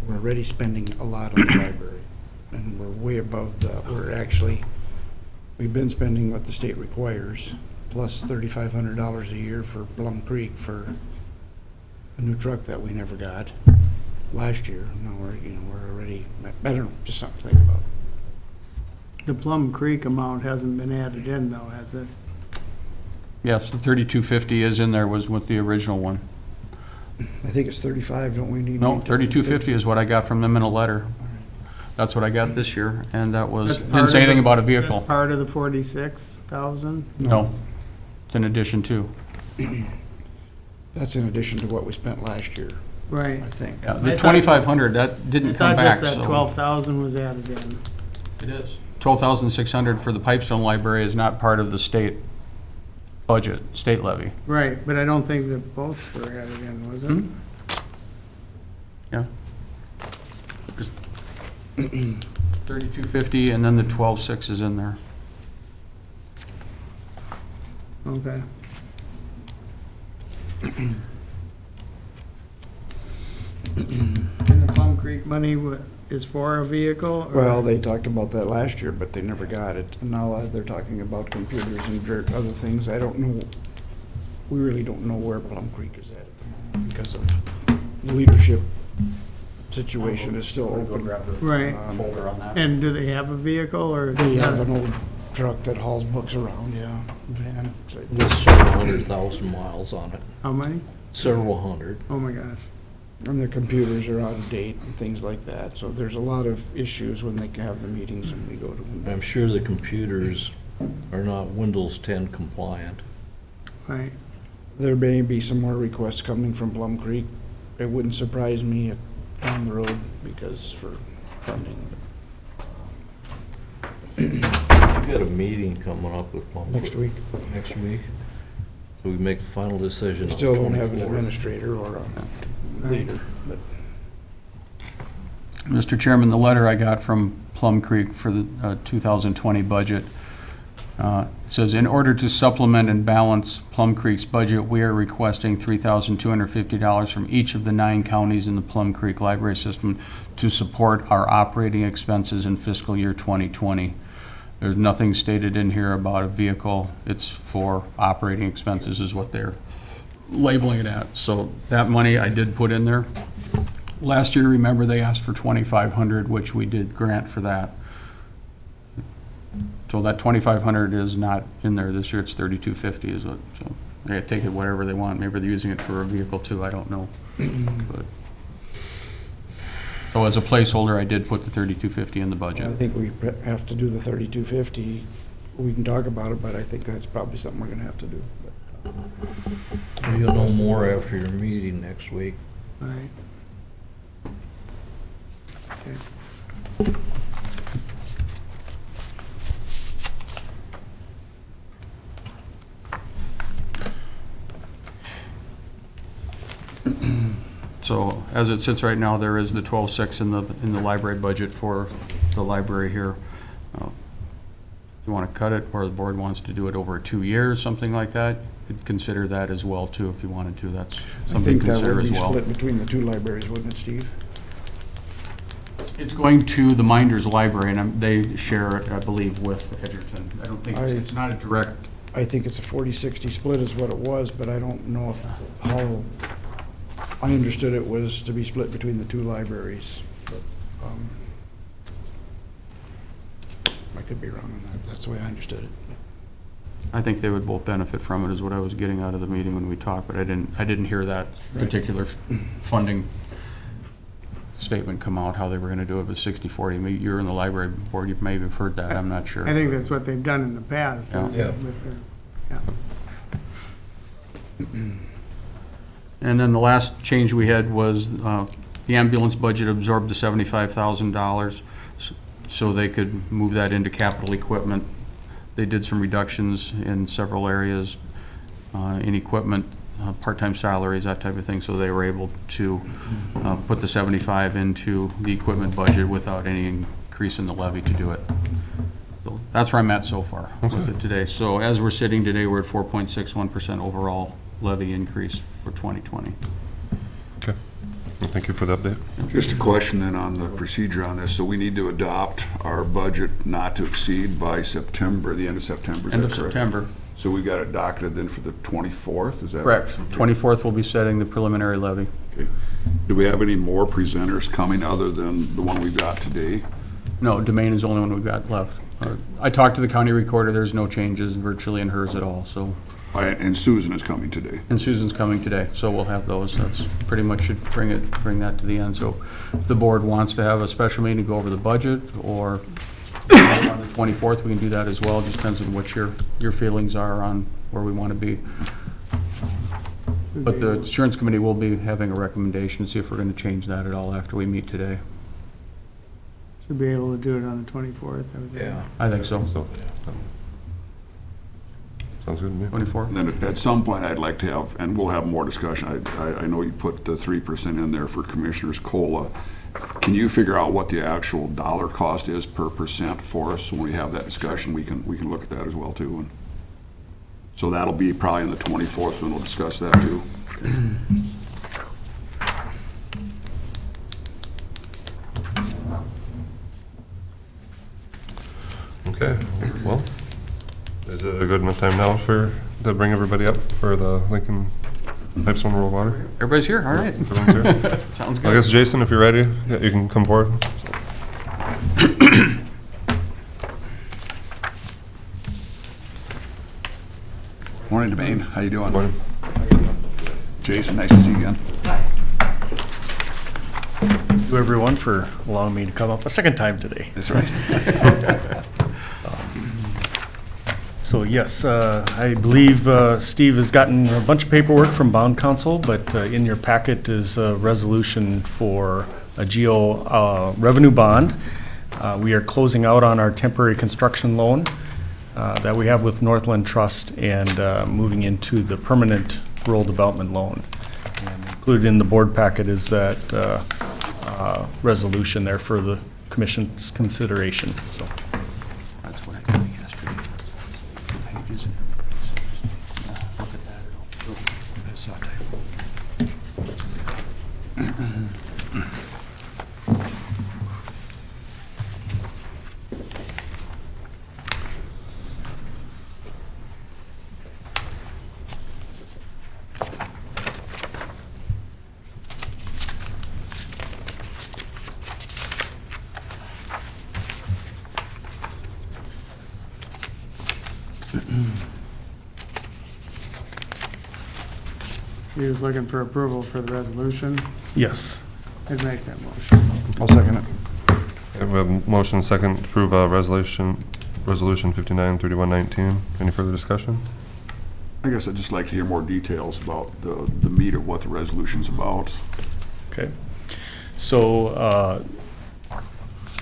We're already spending a lot on the library, and we're way above we've been spending what the state requires, plus $3,500 a year for Plum Creek for a new truck that we never got last year. Now we're already, I don't know, just something to think about. The Plum Creek amount hasn't been added in though, has it? Yes, the 3250 is in there, was with the original one. I think it's 35, don't we need? No, 3250 is what I got from them in a letter. That's what I got this year, and that was, That's part didn't say of anything the- about a vehicle. That's part of the 46,000? No, it's in addition to. That's in addition to what we spent last year, Right. I think. Yeah, I the thought- 2,500, that I didn't come thought back, just that so. 12,000 was added in. It is. 12,600 for the Pipestone Library is not part of the state budget, state levy. Right, but I don't think that both were added in, was it? Hmm? Yeah. 3250, and then the 12.6 is in there. Okay. And the Plum Creek money is for a vehicle? or- Well, they talked about that last year, but they never got it. And now they're talking about computers and other things. I don't know, we really don't know where Plum Creek is at the moment because of the leadership situation is still open. Right. Folder on that. And do they have a vehicle or? They have an old truck that hauls books around, yeah, van. So- With several 100,000 miles on it, How many? several hundred. Oh my gosh. And their computers are out of date and things like that. So there's a lot of issues when they have the meetings and we go to them. I'm sure the computers are not Windows 10 compliant. Right. There may be some more requests coming from Plum Creek. It wouldn't surprise me down the road because for funding. We got a meeting coming up with Plum. Next week. Next week. So we make a final decision on the Still don't have an 24th. administrator or a leader, but Mr. Chairman, the letter I got from Plum Creek for the 2020 budget, it says, "In order to supplement and balance Plum Creek's budget, we are requesting $3,250 from each of the 9 counties in the Plum Creek Library System to support our operating expenses in fiscal year 2020. There's nothing stated in here about a vehicle. It's for operating expenses is what they're labeling it at. So that money I did put in there. Last year, remember, they asked for $2,500, which we did grant for that. So that $2,500 is not in there this year. It's $3,250 is what, so they take it whatever they want. Maybe they're using it for a vehicle too, I don't know. But so as a placeholder, I did put the $3,250 in the I budget. think we have to do the 3250. We can talk about it, but I think that's probably something we're gonna have to do. You'll know more after your meeting next week. All right. Okay. So as it sits right now, there is the 12.6 in the library budget for the library here. If you want to cut it, or the board wants to do it over 2 years, something like that, you could consider that as well too, if you wanted to. That's I something think to that consider would as be well. split between the 2 libraries, wouldn't it, Steve? It's going to the Minders Library, and they share it, I believe, with Edgerton. I don't think, it's not a direct, I think it's a 40-60 split is what it was, but I don't know how, I understood it was to be split between the 2 libraries. But I could be wrong on that. That's the way I understood it. I think they would both benefit from it, is what I was getting out of the meeting when we talked, but I didn't hear that particular funding statement come out, how they were gonna do it with 60/40. Maybe you're in the library board, you may have heard that, I'm not sure. I think that's what they've done in the past. Yeah. is Yeah. with the- yeah. And then the last change we had was the ambulance budget absorbed the $75,000, so they could move that into capital equipment. They did some reductions in several areas, in equipment, part-time salaries, that type of thing, so they were able to put the 75 into the equipment budget without any increase in the levy to do it. So that's where I'm at so far with it today. So as we're sitting today, we're at 4.61% overall levy increase for 2020. Okay. Well, thank you for the update. Just a question then on the procedure on this. So we need to adopt our budget not to exceed by September, the end of September, is End that of correct? September. So we got it docketed then for the 24th, is that? Correct. 24th, we'll be setting the preliminary levy. Okay. Do we have any more presenters coming other than the one we've got today? No, Domain is the only one we've got left. I talked to the county recorder, there's no changes virtually in hers at all, so. And Susan is coming today. And Susan's coming today, so we'll have those. That's pretty much should bring that to the end. So if the board wants to have a special meeting to go over the budget, or on the 24th, we can do that as well. Just depends on what your feelings are on where we want to be. But the insurance committee will be having a recommendation to see if we're going to change that at all after we meet today. Should be able to do it on the 24th. I would think. Yeah. I think so. Sounds good to me. 24? And then at some point, I'd like to have, and we'll have more discussion, I know you put the 3% in there for Commissioner's COLA. Can you figure out what the actual dollar cost is per percent for us? When we have that discussion, we can look at that as well, too. And so that'll be probably on the 24th, when we'll discuss that, too. Okay, well, is it a good enough time now to bring everybody up for the Lincoln Pipestone Rural Water? Everybody's here? All right. Everyone's here? Sounds I good. guess, Jason, if you're ready, yeah, you can come forward. Morning, Domain. How you doing? Morning. Jason, nice to see you again. Thank you, everyone, for allowing me to come up a second time today. That's right. So yes, I believe Steve has gotten a bunch of paperwork from bond counsel, but in your packet is a resolution for a GO revenue bond. We are closing out on our temporary construction loan that we have with Northland Trust and moving into the permanent rural development loan. And included in the board packet is that resolution there for the commission's consideration, so. That's what I got yesterday. 2 pages. Look at that. I saw that. You're just looking for approval for the resolution? Yes. I'd make that motion. I'll second it. Okay, we have a motion second to approve resolution 593119. Any further discussion? I guess I'd just like to hear more details about the meat of what the resolution's about. Okay. So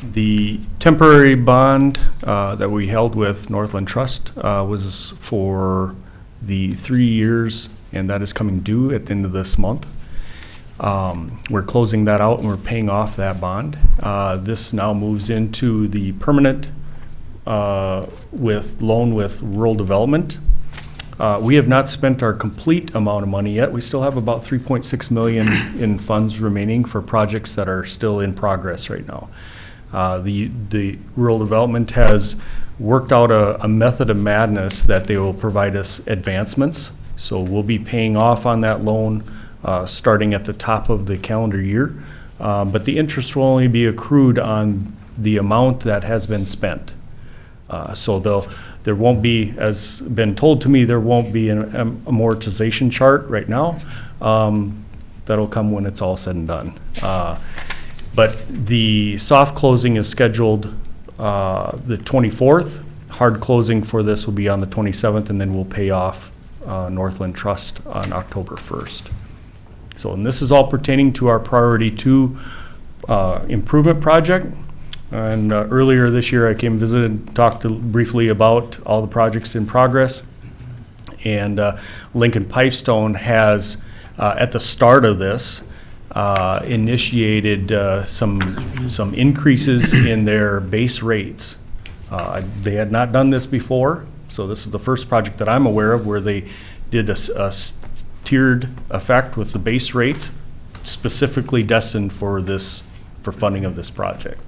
the temporary bond that we held with Northland Trust was for the 3 years, and that is coming due at the end of this month. We're closing that out and we're paying off that bond. This now moves into the permanent loan with rural development. We have not spent our complete amount of money yet. We still have about 3.6 million in funds remaining for projects that are still in progress right now. The rural development has worked out a method of madness that they will provide us advancements. So we'll be paying off on that loan starting at the top of the calendar year. But the interest will only be accrued on the amount that has been spent. So there won't be, as been told to me, there won't be an amortization chart right now. That'll come when it's all said and done. But the soft closing is scheduled the 24th. Hard closing for this will be on the 27th, and then we'll pay off Northland Trust on October 1st. So, and this is all pertaining to our Priority 2 improvement project. And earlier this year, I came and visited and talked briefly about all the projects in progress. And Lincoln Pipestone has, at the start of this, initiated some increases in their base rates. They had not done this before, so this is the first project that I'm aware of where they did a tiered effect with the base rates specifically destined for funding of this project.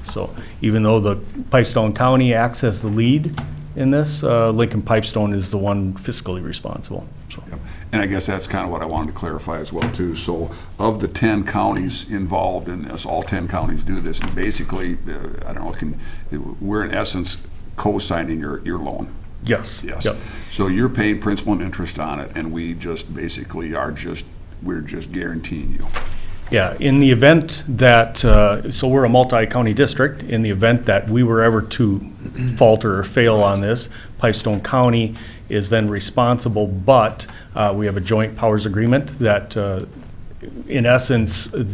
So even though the Pipestone County acts as the lead in this, Lincoln Pipestone is the one fiscally responsible. So. Yep. And I guess that's kind of what I wanted to clarify as well too. So of the 10 counties involved in this, all 10 counties do this, and basically, I don't know, we're in essence co-signing your loan. Yes. Yes. Yep. So you're paying principal and interest on it, and we just basically we're just guaranteeing you. Yeah, in the event that, so we're a multi-county district, in the event that we were ever to falter or fail on this, Pipestone County is then responsible, but we have a joint powers agreement that, in essence, it's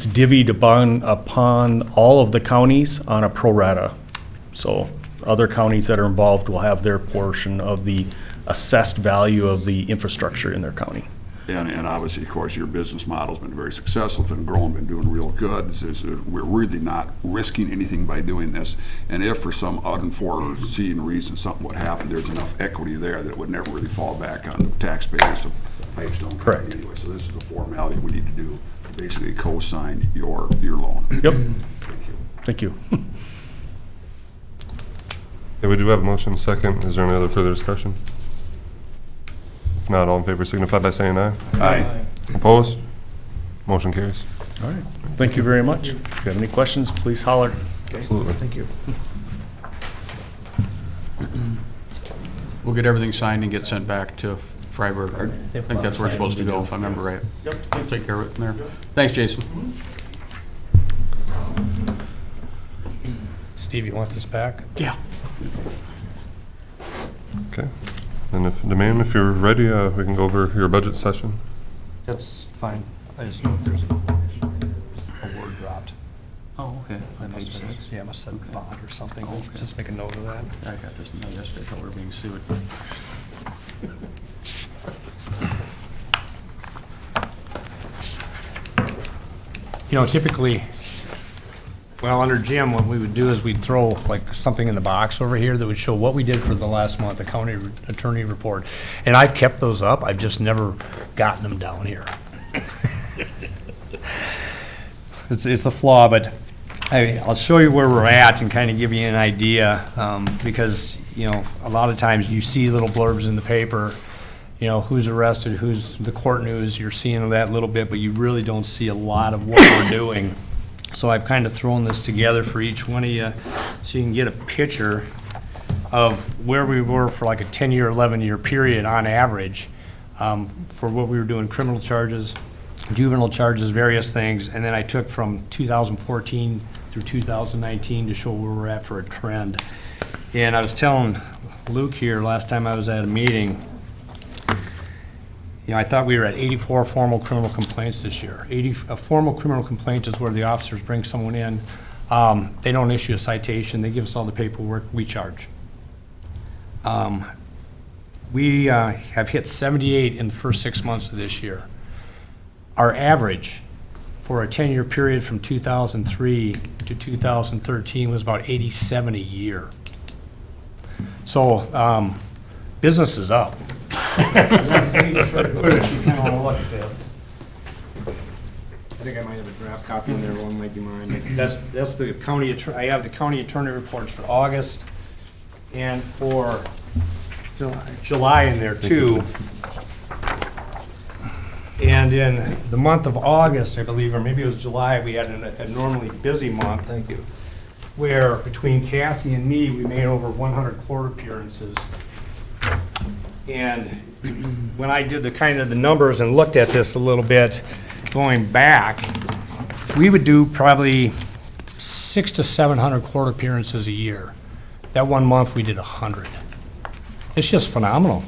divvied upon all of the counties on a pro rata. So other counties that are involved will have their portion of the assessed value of the infrastructure in their county. And obviously, of course, your business model's been very successful, it's been growing, been doing real good. We're really not risking anything by doing this. And if for some unforeseen reason something would happen, there's enough equity there that it would never really fall back on the taxpayers of Pipestone. Correct. Anyway, so this is the formality we need to do, to basically co-sign your loan. Yep. Thank you. Thank you. Okay, we do have a motion second. Is there any other further discussion? If not, all in favor signify by saying aye. Aye. Opposed? Motion carries. All right. Thank you very much. If you have any questions, please holler. Absolutely. Thank you. We'll get everything signed and get sent back to Freiburg. I think that's where it's supposed to go, if I remember right. Yep. We'll take care of it from there. Thanks, Jason. Steve, you want this back? Yeah. Okay. And ma'am, if you're ready, we can go over your budget session. That's fine. I just know if there's a word dropped. Oh, okay. On page 6. Yeah, I must have said bond or something. Oh, okay. Just make a note of that. I got this note yesterday, I thought we were being sued. You know, typically, well, under Jim, what we would do is we'd throw like something in the box over here that would show what we did for the last month, the county attorney report. And I've kept those up, I've just never gotten them down here. It's a flaw, but I'll show you where we're at and kind of give you an idea, because, you know, a lot of times you see little blurbs in the paper, you know, who's arrested, who's the court news, you're seeing that a little bit, but you really don't see a lot of what we're doing. So I've kind of thrown this together for each one of you, so you can get a picture of where we were for like a 10-year, 11-year period on average, for what we were doing, criminal charges, juvenile charges, various things, and then I took from 2014 through 2019 to show where we're at for a trend. And I was telling Luke here last time I was at a meeting, you know, I thought we were at 84 formal criminal complaints this year. A formal criminal complaint is where the officers bring someone in. They don't issue a citation. They give us all the paperwork. We charge. We have hit 78 in the first 6 months of this year. Our average for a 10-year period from 2003 to 2013 was about 87 a year. So business is up. I think I might have a draft copy in there, one might be mine. That's the county attorney, I have the county attorney reports for August and for July in there too. And in the month of August, I believe, or maybe it was July, we had a normally busy month. Thank you. Where between Cassie and me, we made over 100 court appearances. And when I did the numbers and looked at this a little bit, going back, we would do probably 600 to 700 court appearances a year. That one month we did 100. It's just phenomenal.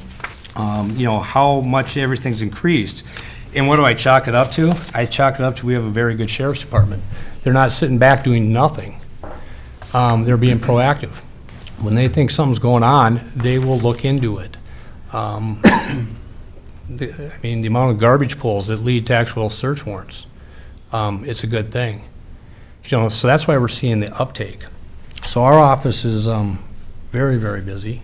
You know, how much everything's increased. And what do I chalk it up to? I chalk it up to we have a very good sheriff's department. They're not sitting back doing nothing. They're being proactive. When they think something's going on, they will look into it. I mean, the amount of garbage pulls that lead to actual search warrants, it's a good thing. You know, so that's why we're seeing the uptake. So our office is very, very busy.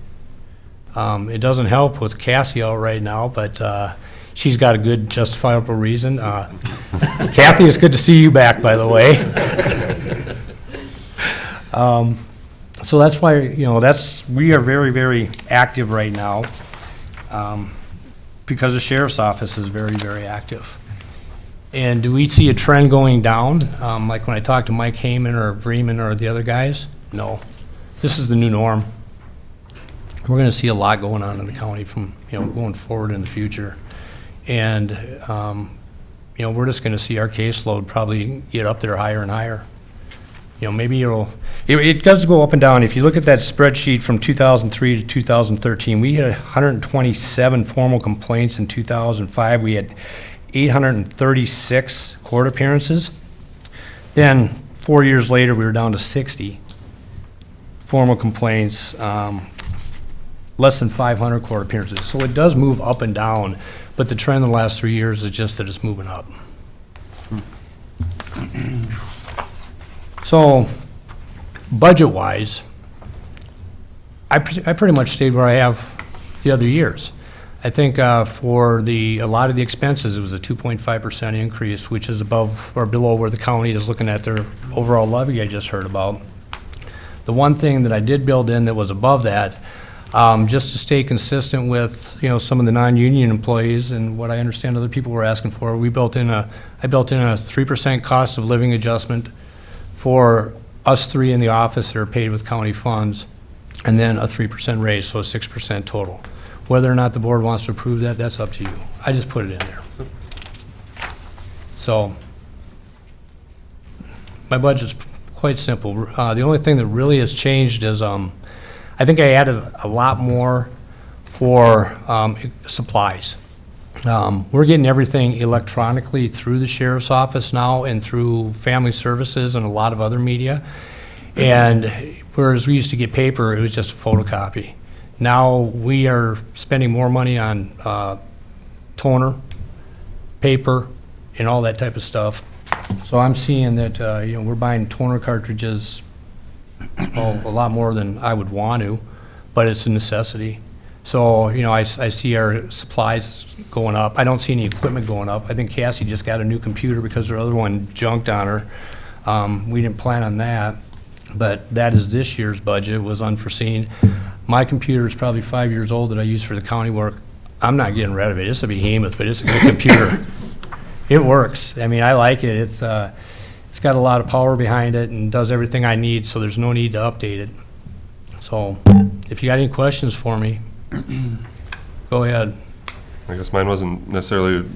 It doesn't help with Cassie out right now, but she's got a good justifiable reason. Kathy, it's good to see you back, by the way. So that's why, you know, we are very, very active right now, because the sheriff's office is very, very active. And do we see a trend going down? Like when I talk to Mike Heyman or Vreeman or the other guys? No. This is the new norm. We're going to see a lot going on in the county from, you know, going forward in the future. And, you know, we're just going to see our caseload probably get up there higher and higher. You know, maybe it does go up and down. If you look at that spreadsheet from 2003 to 2013, we had 127 formal complaints. In 2005, we had 836 court appearances. Then 4 years later, we were down to 60 formal complaints, less than 500 court appearances. So it does move up and down, but the trend in the last 3 years is just that it's moving up. So, budget-wise, I pretty much stayed where I have the other years. I think for a lot of the expenses, it was a 2.5% increase, which is above or below where the county is looking at their overall levy I just heard about. The one thing that I did build in that was above that, just to stay consistent with, you know, some of the non-union employees and what I understand other people were asking for, I built in a 3% cost of living adjustment for us three in the office that are paid with county funds, and then a 3% raise, so a 6% total. Whether or not the board wants to approve that, that's up to you. I just put it in there. So my budget's quite simple. The only thing that really has changed is I think I added a lot more for supplies. We're getting everything electronically through the sheriff's office now and through family services and a lot of other media. And whereas we used to get paper, it was just a photocopy. Now we are spending more money on toner, paper, and all that type of stuff. So I'm seeing that, we're buying toner cartridges, a lot more than I would want to, but it's a necessity. So, I see our supplies going up. I don't see any equipment going up. I think Cassie just got a new computer because her other one junked on her. We didn't plan on that, but that is this year's budget. It was unforeseen. My computer is probably 5 years old that I use for the county work. I'm not getting rid of it. It's a behemoth, but it's a good computer. It works. I mean, I like it. It's got a lot of power behind it and does everything I need, so there's no need to update it. So if you got any questions for me, go ahead. I guess mine wasn't necessarily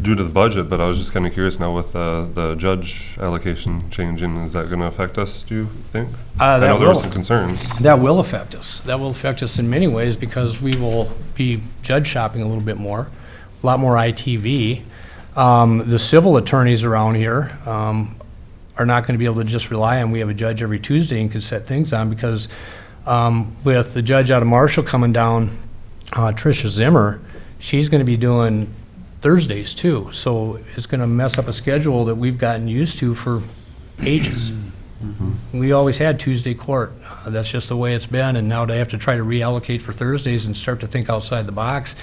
due to the budget, but I was just kind of curious now with the judge allocation changing, is that going to affect us, do you think? I know there were some concerns. That will affect us. That will affect us in many ways because we will be judge shopping a little bit more, a lot more ITV. The civil attorneys around here are not going to be able to just rely on we have a judge every Tuesday and can set things on because with the judge out of Marshall coming down, Tricia Zimmer, she's going to be doing Thursdays too. So it's going to mess up a schedule that we've gotten used to for ages. We always had Tuesday court. That's just the way it's been. And now to have to try to reallocate for Thursdays and start to think outside the box,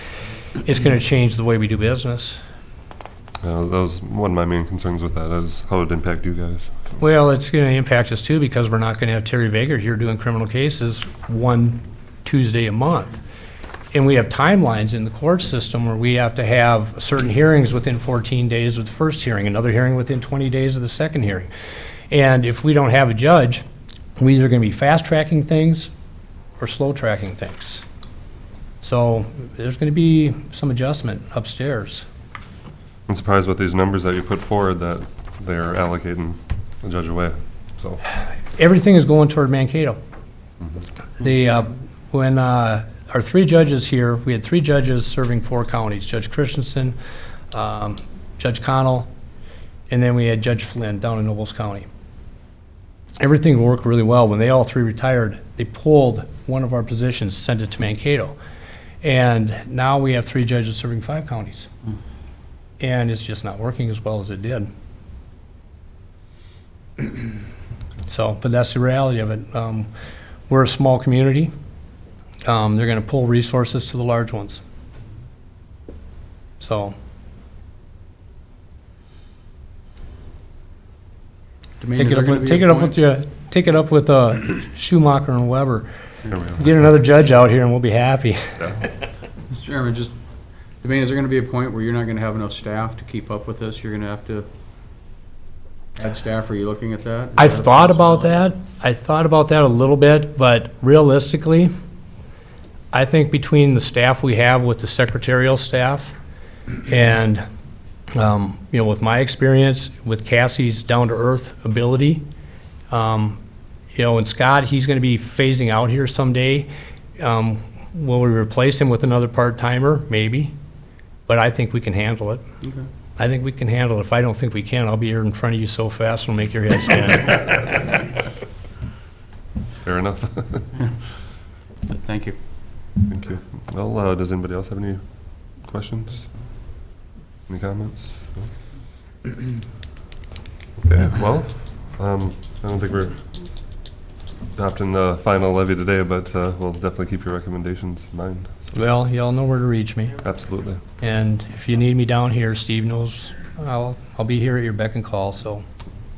it's going to change the way we do business. That was one of my main concerns with that, is how it would impact you guys. Well, it's going to impact us too because we're not going to have Terry Vager here doing criminal cases one Tuesday a month. And we have timelines in the court system where we have to have certain hearings within 14 days of the first hearing, another hearing within 20 days of the second hearing. And if we don't have a judge, we're either going to be fast-tracking things or slow-tracking things. So there's going to be some adjustment upstairs. I'm surprised with these numbers that you put forward that they're allocating the judge away, so. Everything is going toward Mankato. When our three judges here, we had three judges serving 4 counties, Judge Christensen, Judge Connell, and then we had Judge Flynn down in Nobles County. Everything worked really well. When they all 3 retired, they pulled one of our positions, sent it to Mankato. And now we have 3 judges serving 5 counties. And it's just not working as well as it did. So, but that's the reality of it. We're a small community. They're going to pull resources to the large ones. So. Take it up with Schumacher and Weber. Get another judge out here and we'll be happy. Mr. Chairman, just, I mean, is there going to be a point where you're not going to have enough staff to keep up with this? You're going to have to add staff? Are you looking at that? I thought about that. I thought about that a little bit, but realistically, I think between the staff we have with the secretarial staff and, with my experience, with Cassie's down-to-earth ability, and Scott, he's going to be phasing out here someday. Will we replace him with another part-timer? Maybe. But I think we can handle it. Okay. I think we can handle it. If I don't think we can, I'll be here in front of you so fast it'll make your head spin. Fair enough. Thank you. Thank you. Well, does anybody else have any questions? Any comments? Okay, well, I don't think we're adopting the final levy today, but we'll definitely keep your recommendations in mind. Well, y'all know where to reach me. Absolutely. And if you need me down here, Steve knows I'll be here at your beck and call, so.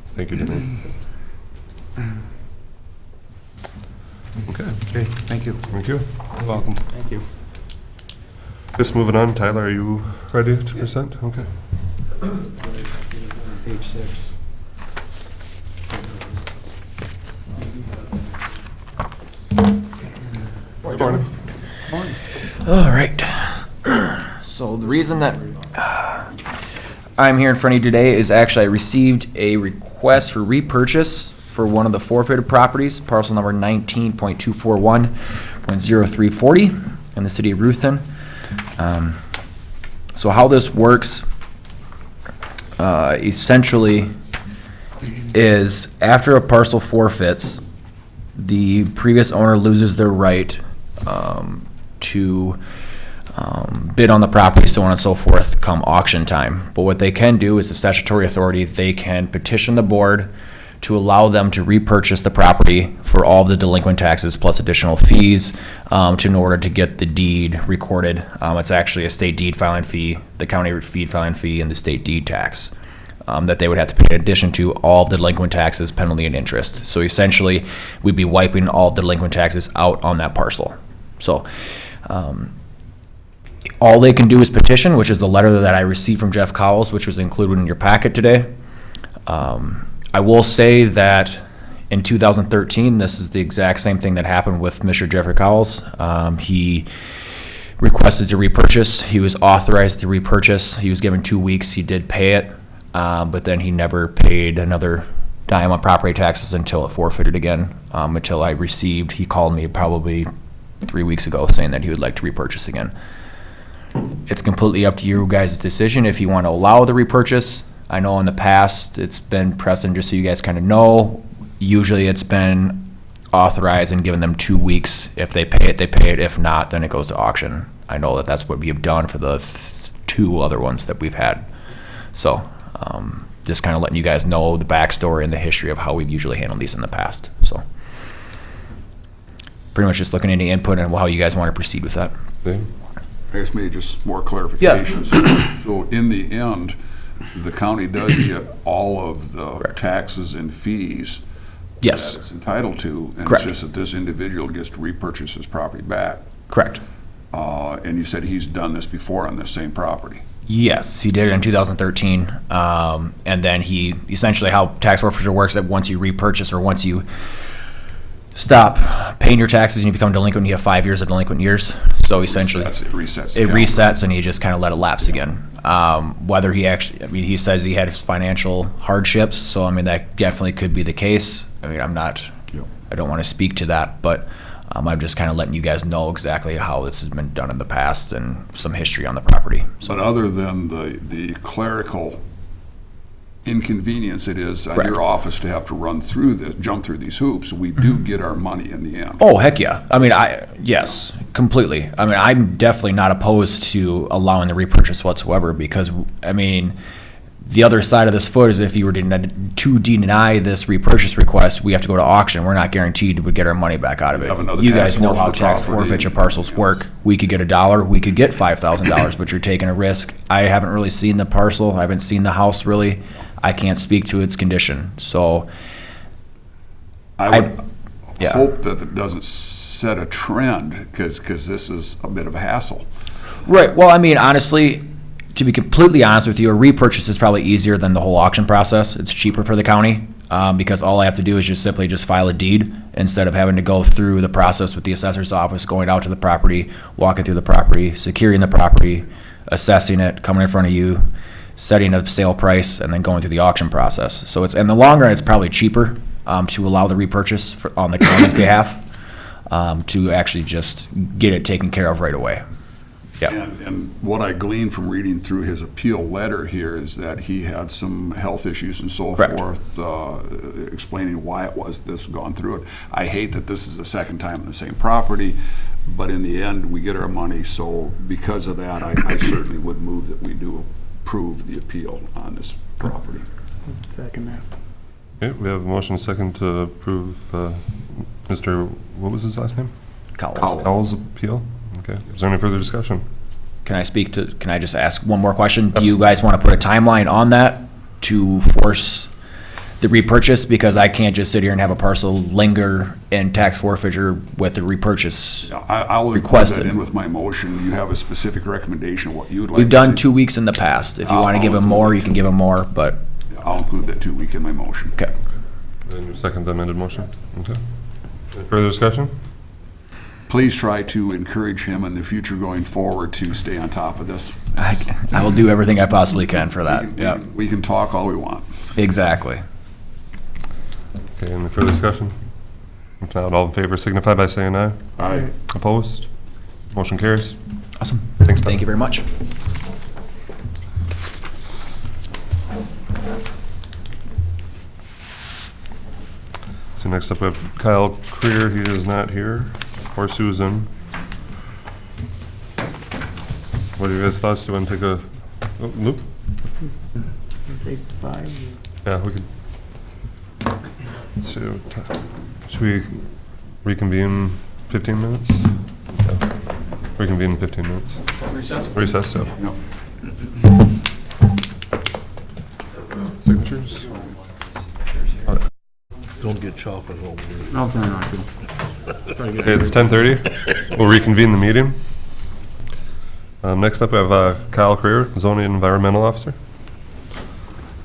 Thank you, Denise. Okay. Okay, thank you. Thank you. You're welcome. Thank you. Just moving on, Tyler, are you ready to present? Okay. Page 6. Good morning. All right. So the reason that I'm here in front of you today is actually I received a request for repurchase for one of the forfeited properties, parcel number 19.241.0340 in the city of Ruthven. So how this works, essentially, is after a parcel forfeits, the previous owner loses their right to bid on the property, so on and so forth, come auction time. But what they can do is a statutory authority, they can petition the board to allow them to repurchase the property for all the delinquent taxes plus additional fees in order to get the deed recorded. It's actually a state deed filing fee, the county deed filing fee, and the state deed tax that they would have to pay in addition to all delinquent taxes, penalty, and interest. So essentially, we'd be wiping all delinquent taxes out on that parcel. So all they can do is petition, which is the letter that I received from Jeff Cowles, which was included in your packet today. I will say that in 2013, this is the exact same thing that happened with Mr. Jeffrey Cowles. He requested to repurchase. He was authorized to repurchase. He was given 2 weeks. He did pay it, but then he never paid another dime on property taxes until it forfeited again, until I received, he called me probably 3 weeks ago saying that he would like to repurchase again. It's completely up to you guys' decision if you want to allow the repurchase. I know in the past it's been precedent, just so you guys kind of know. Usually it's been authorized and given them 2 weeks. If they pay it, they pay it. If not, then it goes to auction. I know that that's what we have done for the 2 other ones that we've had. So just kind of letting you guys know the backstory and the history of how we've usually handled these in the past. So pretty much just looking at any input and how you guys want to proceed with that. Dave? I guess maybe just more clarification. So in the end, the county does get all of the taxes and fees Yes. that it's entitled to, and Correct. it's just that this individual gets to repurchase his property back. Correct. And you said he's done this before on this same property. Yes, he did it in 2013. And then he, essentially how tax forfeiture works, that once you repurchase or once you stop paying your taxes and you become delinquent, you have 5 years of delinquent years. So essentially, It resets. the it calendar. resets and you just kind of let it lapse again. Whether he actually, I mean, he says he had financial hardships, so I mean, that definitely could be the case. I mean, I don't want to speak to that, but I'm just kind of letting you guys know exactly how this has been done in the past and some history on the property. So, But other than the clerical inconvenience it is on Correct. your office to have to run through this, jump through these hoops, we do get our money in the end. oh, heck yeah. I mean, yes, completely. I mean, I'm definitely not opposed to allowing the repurchase whatsoever because, I mean, the other side of this foot is if you were to deny this repurchase request, we have to go to auction. We're not guaranteed to get our money back out of Have it. another You tax guys know how forfeit tax property forfeiture and parcels everything work. We could get $1, we could get $5,000, but you're taking a risk. I haven't really seen the parcel. I haven't seen the house really. I can't speak to its condition. So I would yeah. hope that it doesn't set a trend, because this is a bit of a hassle. Right. Well, I mean, honestly, to be completely honest with you, a repurchase is probably easier than the whole auction process. It's cheaper for the county because all I have to do is just simply file a deed instead of having to go through the process with the assessor's office, going out to the property, walking through the property, securing the property, assessing it, coming in front of you, setting a sale price, and then going through the auction process. So it's, in the long run, it's probably cheaper to allow the repurchase on the county's behalf to actually just get it taken care of right away. Yeah. And what I gleaned from reading through his appeal letter here is that he had some health issues and so Correct. forth, explaining why it was this gone through it. I hate that this is the second time on the same property, but in the end, we get our money. So because of that, I certainly would move that we do approve the appeal on this property. Second that. Okay, we have a motion second to approve Mr., what was his last name? Cowles. Cowles' appeal? Okay. Is there any further discussion? Can I just ask one more question? Do you guys want to put a timeline on that to force the repurchase? Because I can't just sit here and have a parcel linger in tax forfeiture with the repurchase. I'll include Requested. that in with my motion. You have a specific recommendation, what you would like We've to done see? 2 weeks in the past. If you want to I'll give him include more, that you can give him more, but, I'll include that 2 week in my motion. okay. Then you second the amended motion? Okay. Any further discussion? Please try to encourage him in the future going forward to stay on top of this. I will do everything I possibly can for that. Yeah, We can talk all we want. exactly. Okay, any further discussion? If not, all in favor signify by saying aye. Aye. Opposed? Motion carries. Awesome. Thanks, Tom. Thank you very much. Okay, next up we have Kyle Creer. He is not here. Or Susan. What are your guys' thoughts? Do you want to take a loop? Take 5. Yeah, we could. So, should we reconvene 15 minutes? Yeah. Reconvene in 15 minutes. Recess, so. No. Signatures? Don't get chocolate over here. I'll try not to. Okay, it's 10:30. We'll reconvene the meeting. Next up, we have Kyle Creer, zoning and environmental officer.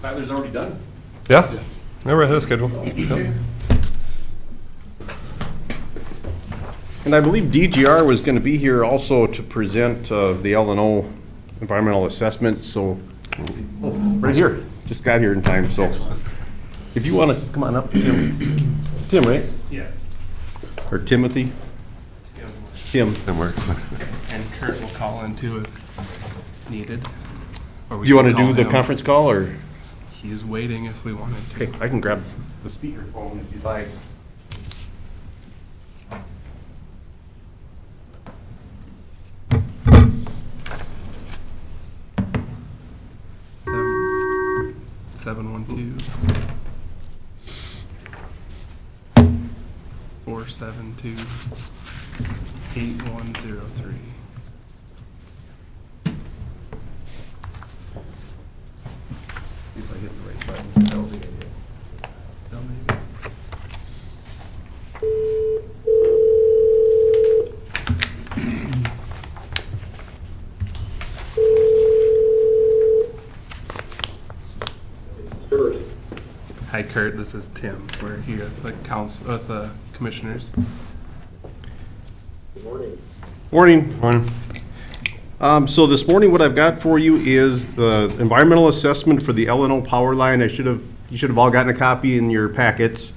Tyler's already done. Yeah? Yes. We're ahead of schedule. Yep. And I believe DGR was going to be here also to present the L&O environmental assessment, so, right here, just got here in time, so. If you want to, come on up, Tim. Tim, right? Yes. Or Timothy? Tim. It works. And Kurt will call in too if needed. Or we Do you want to can do call the him. conference call, or? He is waiting if we wanted to. Okay, I can grab the speakerphone if you'd like. Seven 472 8103. If I hit the right button, that'll be it. Still maybe. Hi Kurt, this is Tim. We're here at the council, with the commissioners. Morning. Morning. So this morning, what I've got for you is the environmental assessment for the L&O power line. You should have all gotten a copy in your packets.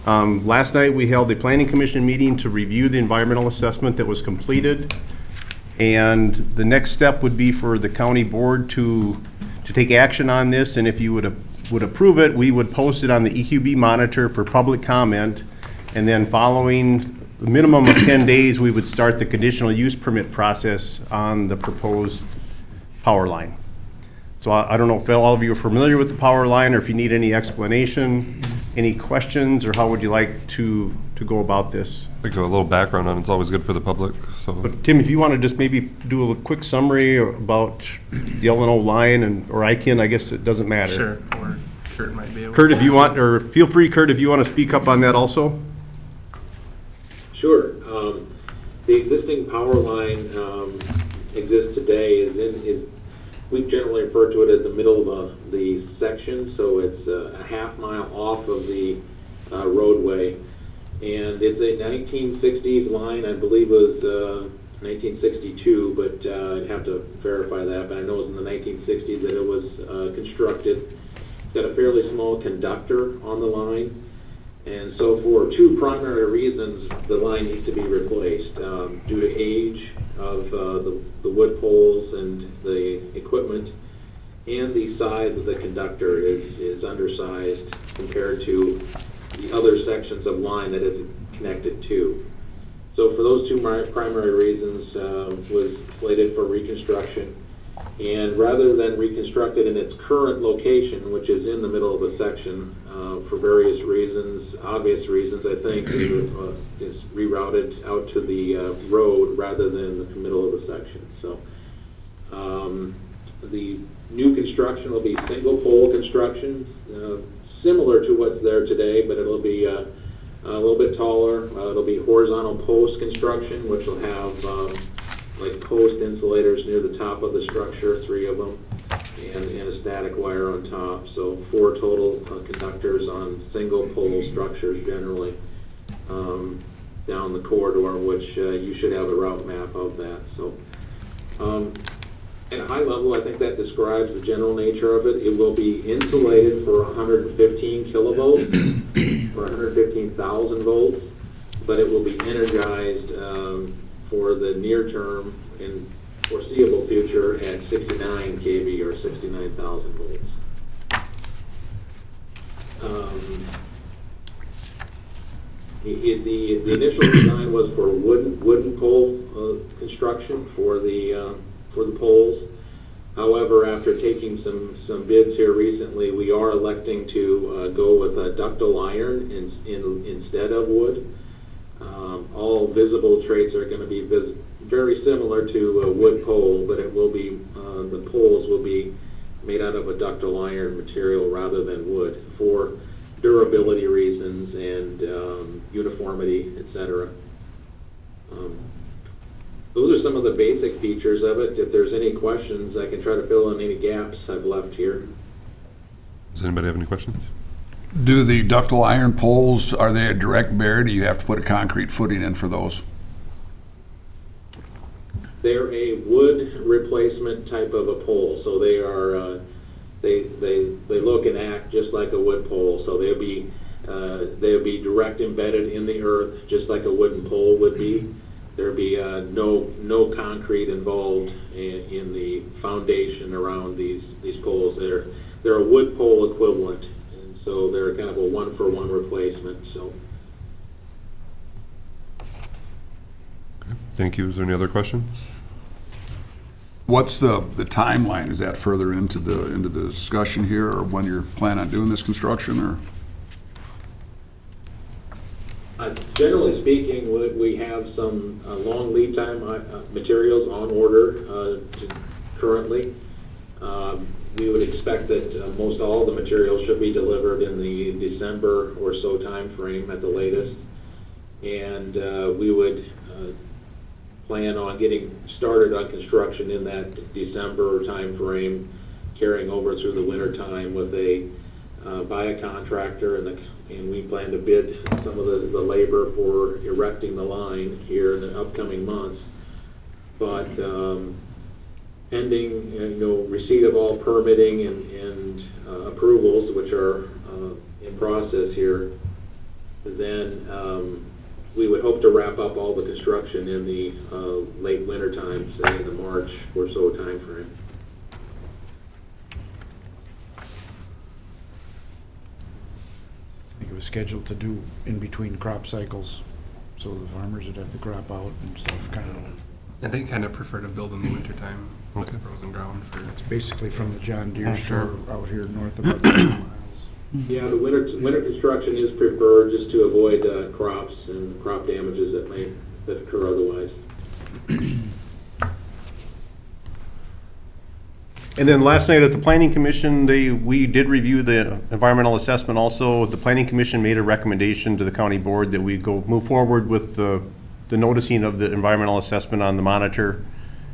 Last night, we held a planning commission meeting to review the environmental assessment that was completed. And the next step would be for the county board to take action on this, and if you would approve it, we would post it on the EQB monitor for public comment, and then following the minimum of 10 days, we would start the conditional use permit process on the proposed power line. So I don't know if all of you are familiar with the power line, or if you need any explanation, any questions, or how would you like to go about this? I think a little background on it's always good for the public, so. But Tim, if you want to just maybe do a quick summary about the L&O line, or I guess it doesn't matter. Sure, or Kurt might be able Kurt, to. if you want, or feel free, Kurt, if you want to speak up on that also. Sure. The existing power line exists today we generally refer to it as the middle of the section, so it's a half mile off of the roadway. And it's a 1960s line, I believe it was 1962, but I'd have to verify that, but I know it was in the 1960s that it was constructed. It's got a fairly small conductor on the line. And so for two primary reasons, the line needs to be replaced. Due to age of the wood poles and the equipment, and the size of the conductor is undersized compared to the other sections of line that it's connected to. So for those two primary reasons, was slated for reconstruction. And rather than reconstruct it in its current location, which is in the middle of a section, for various reasons, obvious reasons, I think, is rerouted out to the road rather than the middle of the section. So the new construction will be single pole construction, similar to what's there today, but it'll be a little bit taller. It'll be horizontal post construction, which will have like post insulators near the top of the structure, 3 of them, and a static wire on top. So 4 total conductors on single pole structures generally down the corridor, which you should have a route map of that. So at a high level, I think that describes the general nature of it. It will be insulated for 115 kilovolts or 115,000 volts, but it will be energized for the near term and foreseeable future at 69 kV or 69,000 volts. The initial design was for wooden pole construction for the poles. However, after taking some bids here recently, we are electing to go with a ductile iron instead of wood. All visible traits are going to be very similar to a wood pole, but it will be the poles will be made out of a ductile iron material rather than wood for durability reasons and uniformity, etc. Those are some of the basic features of it. If there's any questions, I can try to fill in any gaps I've left here. Does anybody have any questions? Do the ductile iron poles, are they a direct bear? Do you have to put a concrete footing in for those? They're a wood replacement type of a pole, so they are they look and act just like a wood pole. So they'll be direct embedded in the earth, just like a wooden pole would be. There'll be no concrete involved in the foundation around these poles. They're a wood pole equivalent, and so they're kind of a one-for-one replacement. So. Thank you. Is there any other questions? What's the timeline? Is that further into the discussion here, or when you're planning on doing this construction, or? Generally speaking, we have some long lead time materials on order currently. We would expect that most all the materials should be delivered in the December or so time frame at the latest. And we would plan on getting started on construction in that December time frame, carrying over through the winter time with by a contractor, and we plan to bid some of the labor for erecting the line here in the upcoming months. But pending receipt of all permitting and approvals, which are in process here, then we would hope to wrap up all the construction in the late winter time, say in the March or so time frame. I think it was scheduled to do in between crop cycles, so the farmers would have the crop out and stuff, kind of. And they kind of prefer to build in the wintertime with Okay. frozen ground for. It's basically from the John Deere Sure. store out here north of about 7 miles. Yeah, the winter construction is preferred just to avoid crops and crop damages that occur otherwise. And then last night at the Planning Commission, we did review the environmental assessment also. The Planning Commission made a recommendation to the county board that we move forward with the noticing of the environmental assessment on the monitor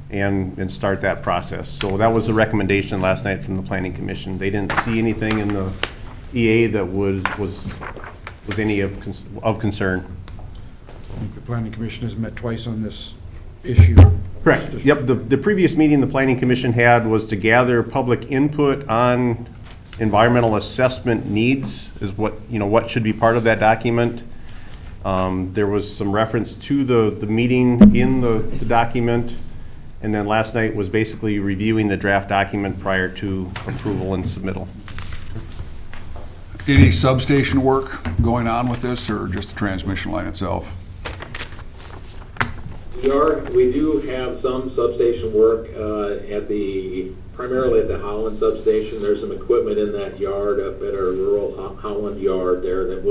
and start that process. So that was the recommendation last night from the Planning Commission. They didn't see anything in the EA that was any of concern. I think the planning commission has met twice on this issue. Correct. Yep, the previous meeting the Planning Commission had was to gather public input on environmental assessment needs, is what should be part of that document. There was some reference to the meeting in the document, and then last night was basically reviewing the draft document prior to approval and submittal. Any substation work going on with this, or just the transmission line itself? We do have some substation work primarily at the Holland substation. There's some equipment in that yard up at our rural Holland yard there that we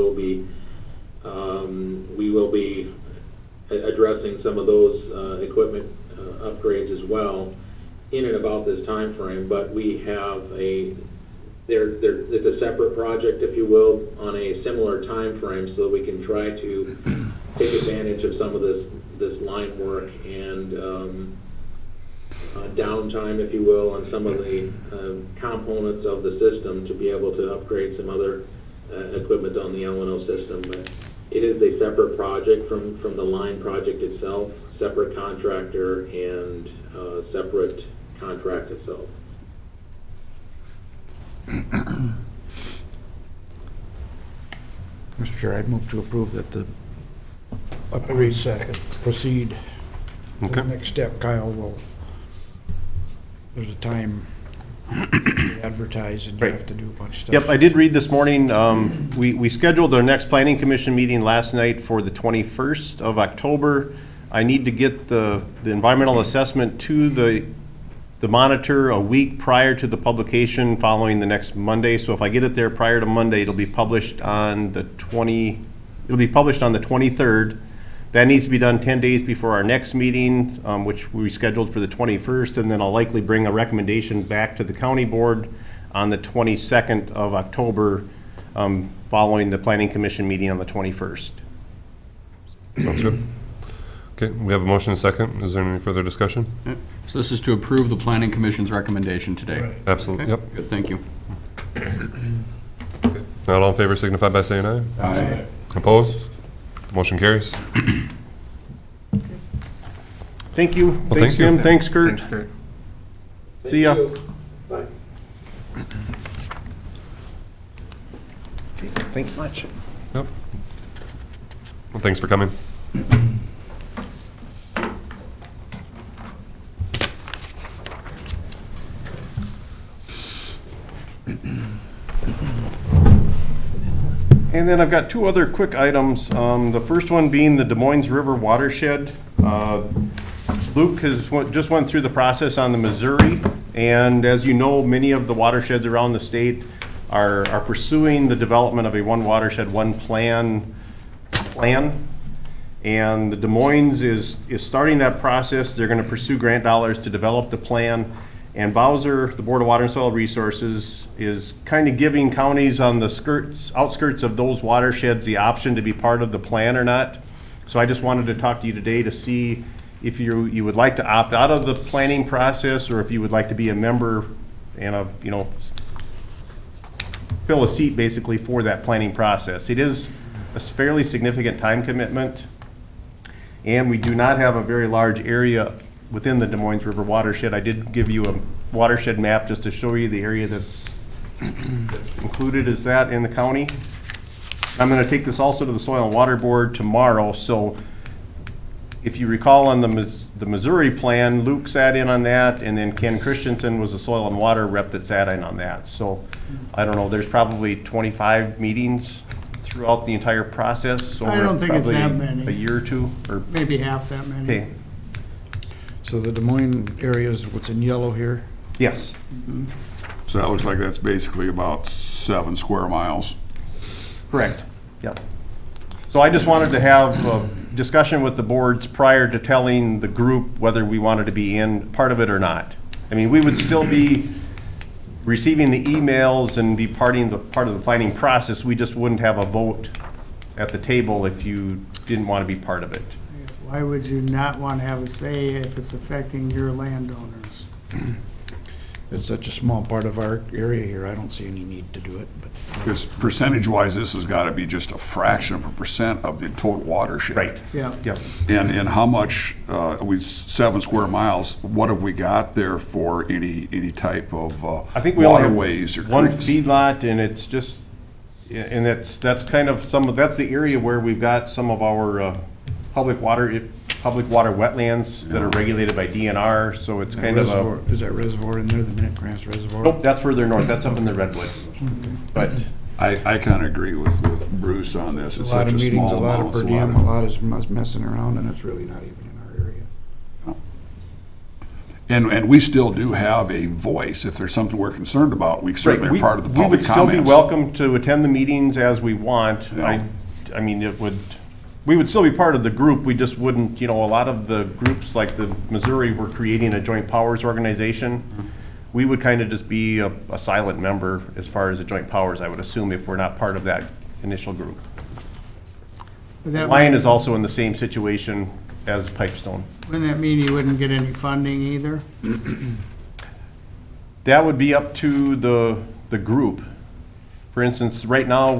will be addressing some of those equipment upgrades as well in and about this time frame. But we have it's a separate project, if you will, on a similar time frame, so that we can try to take advantage of some of this line work and downtime, if you will, on some of the components of the system to be able to upgrade some other equipment on the L&O system. But it is a separate project from the line project itself, separate contractor and separate contract itself. Mr. Chair, I'd move to approve that the upgrades proceed. Okay. The next step, Kyle there's a time, advertise advertise and you Right. have to do a bunch of stuff. Yep, I did read this morning, we scheduled our next planning commission meeting last night for the 21st of October. I need to get the environmental assessment to the monitor a week prior to the publication following the next Monday. So if I get it there prior to Monday, it'll be published on the 23rd. That needs to be done 10 days before our next meeting, which we scheduled for the 21st, and then I'll likely bring a recommendation back to the county board on the 22nd of October, following the planning commission meeting on the 21st. Sounds good. Okay, we have a motion and a second. Is there any further discussion? So this is to approve the planning commission's recommendation today? Absolutely, Okay, yep. Good, thank you. Not all in favor signify by saying aye. Aye. Opposed? Motion carries. Thank you. Well, Thanks, thank you. Jim. Thanks, Kurt. Thanks, Kurt. See ya. Bye. Thanks much. Yep. Well, thanks for coming. And then I've got two other quick items. The first one being the Des Moines River watershed. Luke just went through the process on the Missouri, and as you know, many of the watersheds around the state are pursuing the development of a one watershed, one plan. And the Des Moines is starting that process. They're going to pursue grant dollars to develop the plan. And Bowser, the Board of Water and Soil Resources, is kind of giving counties on the outskirts of those watersheds the option to be part of the plan or not. So I just wanted to talk to you today to see if you would like to opt out of the planning process, or if you would like to be a member and fill a seat basically for that planning process. It is a fairly significant time commitment, and we do not have a very large area within the Des Moines River watershed. I did give you a watershed map just to show you the area that's included as that in the county. I'm going to take this also to the Soil and Water Board tomorrow. So if you recall on the Missouri plan, Luke sat in on that, and then Ken Christensen was the Soil and Water rep that sat in on that. So I don't know, there's probably 25 meetings throughout the entire process. So I don't think it's that many. A year or two, or Maybe half that many. okay. So the Des Moines area is what's in yellow here? Yes. So that looks like that's basically about 7 square miles. Correct. Yep. So I just wanted to have a discussion with the boards prior to telling the group whether we wanted to be in part of it or not. I mean, we would still be receiving the emails and be part of the planning process. We just wouldn't have a vote at the table if you didn't want to be part of it. Why would you not want to have a say if it's affecting your landowners? It's such a small part of our area here, I don't see any need to do it, but. Because percentage-wise, this has got to be just a fraction of a percent of the total watershed. Right. Yeah. Yep. And how much, with 7 square miles, what have we got there for any type of I think we only have waterways or one creeks? feedlot, and it's just, and that's kind of that's the area where we've got some of our public water wetlands that are regulated by DNR, so it's kind of a. Is that reservoir in there, the Minute Grass Reservoir? Nope, that's further north, that's up in the Redwood. But I kind of agree with Bruce on this. It's A lot such of a meetings, a small lot amount. of It's per a lot diem, of- a lot is messing around, and it's really not even in our area. And we still do have a voice. If there's something we're concerned about, we certainly are part of the public We would still be comments. welcome to attend the meetings as we want. Yeah. I mean, we would still be part of the group, we just wouldn't, a lot of the groups, like the Missouri, were creating a joint powers organization. We would kind of just be a silent member as far as the joint powers, I would assume, if we're not part of that initial group. Lion is also in the same situation as Pipestone. Wouldn't that mean you wouldn't get any funding either? That would be up to the group. For instance, right now,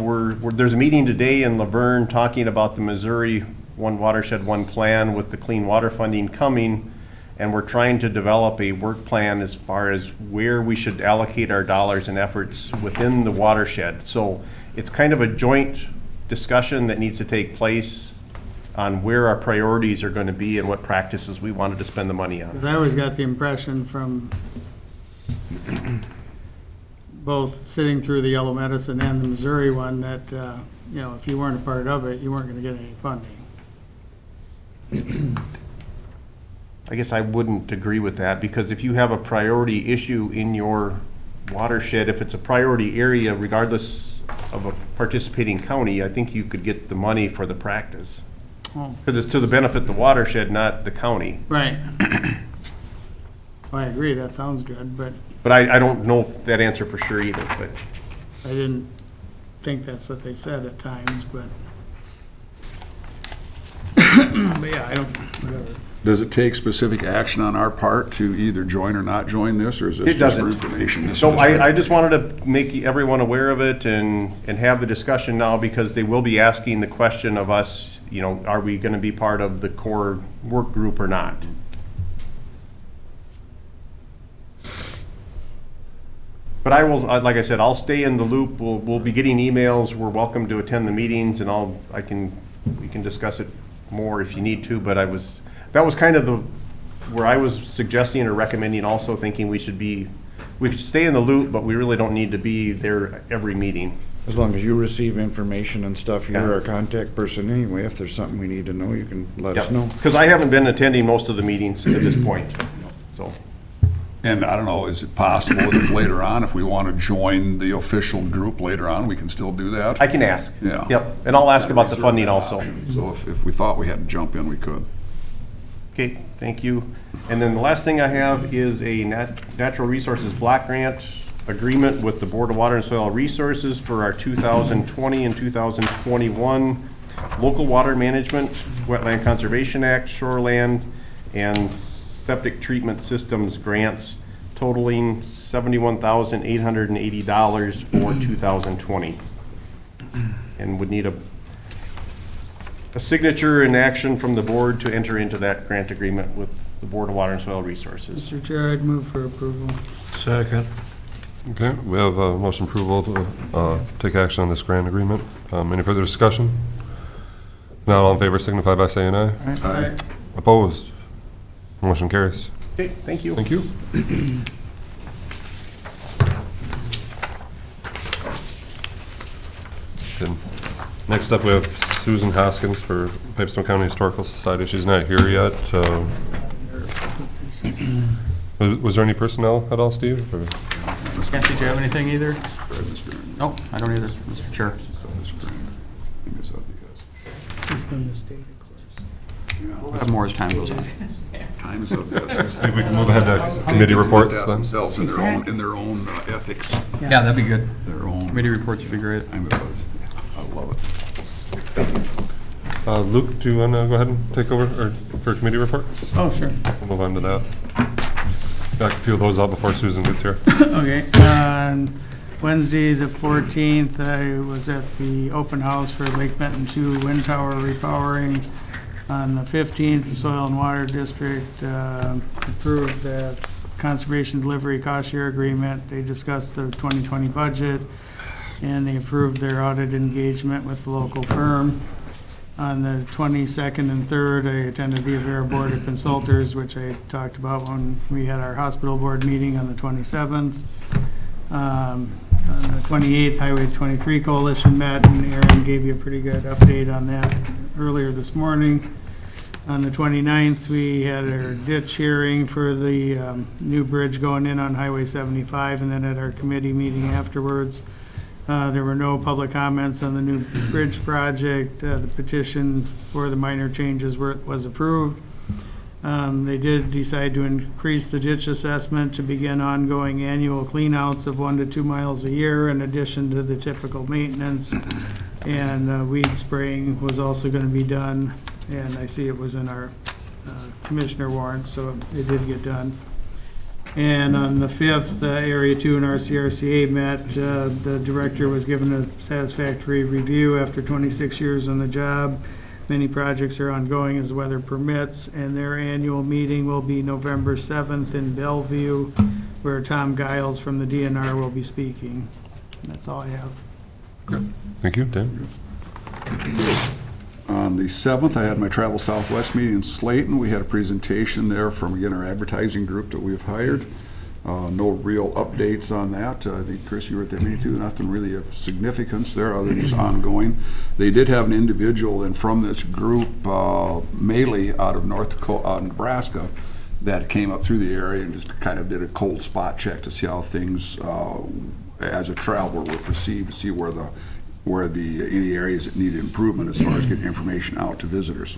there's a meeting today in Laverne talking about the Missouri One Watershed, One Plan with the clean water funding coming, and we're trying to develop a work plan as far as where we should allocate our dollars and efforts within the watershed. So it's kind of a joint discussion that needs to take place on where our priorities are going to be and what practices we wanted to spend the money on. Because I always got the impression from both sitting through the Yellow Medicine and the Missouri one, that, you know, if you weren't a part of it, you weren't gonna get any funding. I guess I wouldn't agree with that, because if you have a priority issue in your watershed, if it's a priority area, regardless of a participating county, I think you could get the money for the practice. Oh. Because it's to the benefit of the watershed, not the county. Right. Well, I agree, that sounds good, but But I don't know that answer for sure either, but. I didn't think that's what they said at times, but. But yeah, I don't, whatever. Does it take specific action on our part to either join or not join this, or is this It just doesn't. for information? So I just wanted to make everyone aware of it and have the discussion now, because they will be asking the question of us, you know, are we gonna be part of the core work group or not? But I will, like I said, I'll stay in the loop. We'll be getting emails. We're welcome to attend the meetings, and we can discuss it more if you need to, but that was kind of where I was suggesting or recommending, also thinking we could stay in the loop, but we really don't need to be there every meeting. As long as you receive information and stuff, you're our contact person anyway. If there's something we need to know, you can let us know. Because I haven't been attending most of the meetings at this point, so. And I don't know, is it possible if later on, if we want to join the official group later on, we can still do that? I can ask. Yeah. Yep, and I'll ask about the funding also. So if we thought we had to jump in, we could. Okay, thank you. And then the last thing I have is a Natural Resources Block Grant agreement with the Board of Water and Soil Resources for our 2020 and 2021 Local Water Management, Wetland Conservation Act, Shoreland, and Septic Treatment Systems grants totaling $71,880 for 2020. And would need a signature and action from the board to enter into that grant agreement with the Board of Water and Soil Resources. Mr. Chair, I'd move for approval. Second. Okay, we have a motion approval to take action on this grant agreement. Any further discussion? Not all in favor signify by saying aye. Aye. Opposed? Motion carries. Okay, thank you. Thank you. Good. Next up, we have Susan Hoskins for Pipestone County Historical Society. She's not here yet. Was there any personnel at all, Steve? Or? Kathy, do you have anything either? No, I don't either, Mr. Chair. This is from the state, of course. We'll have more as time goes on. Time is of the Maybe we can move ahead to committee reports then. Themselves in their own ethics. Yeah, that'd be good. Their own. Committee reports would be great. I love it. Luke, do you want to go ahead and take over for committee reports? Oh, sure. We'll move on to that. Got a few of those out before Susan gets here. Okay, on Wednesday, the 14th, I was at the open house for Lake Benton 2 wind tower repowering. On the 15th, the Soil and Water District approved the conservation delivery cost share agreement. They discussed the 2020 budget, and they approved their audit engagement with the local firm. On the 22nd and 3rd, I attended the Avera Board of Consultors, which I talked about when we had our hospital board meeting on the 27th. On the 28th, Highway 23 Coalition met, and Aaron gave you a pretty good update on that earlier this morning. On the 29th, we had our ditch hearing for the new bridge going in on Highway 75, and then at our committee meeting afterwards. There were no public comments on the new bridge project. The petition for the minor changes was approved. They did decide to increase the ditch assessment to begin ongoing annual cleanouts of 1 to 2 miles a year in addition to the typical maintenance. And weed spraying was also going to be done, and I see it was in our commissioner warrant, so it did get done. And on the 5th, Area 2 and RCRCA met. The director was given a satisfactory review after 26 years on the job. Many projects are ongoing as the weather permits, and their annual meeting will be November 7th in Bellevue, where Tom Giles from the DNR will be speaking. And that's all I have. Okay. Thank you, Dan. On the 7th, I had my Travel Southwest meeting in Slayton. We had a presentation there from, again, our advertising group that we've hired. No real updates on that. I think, Chris, you were at that meeting too. Nothing really of significance there other than just ongoing. They did have an individual and from this group, Maley out of Nebraska, that came up through the area and just kind of did a cold spot check to see how things as a traveler were perceived, to see where any areas that needed improvement as far as getting information out to visitors.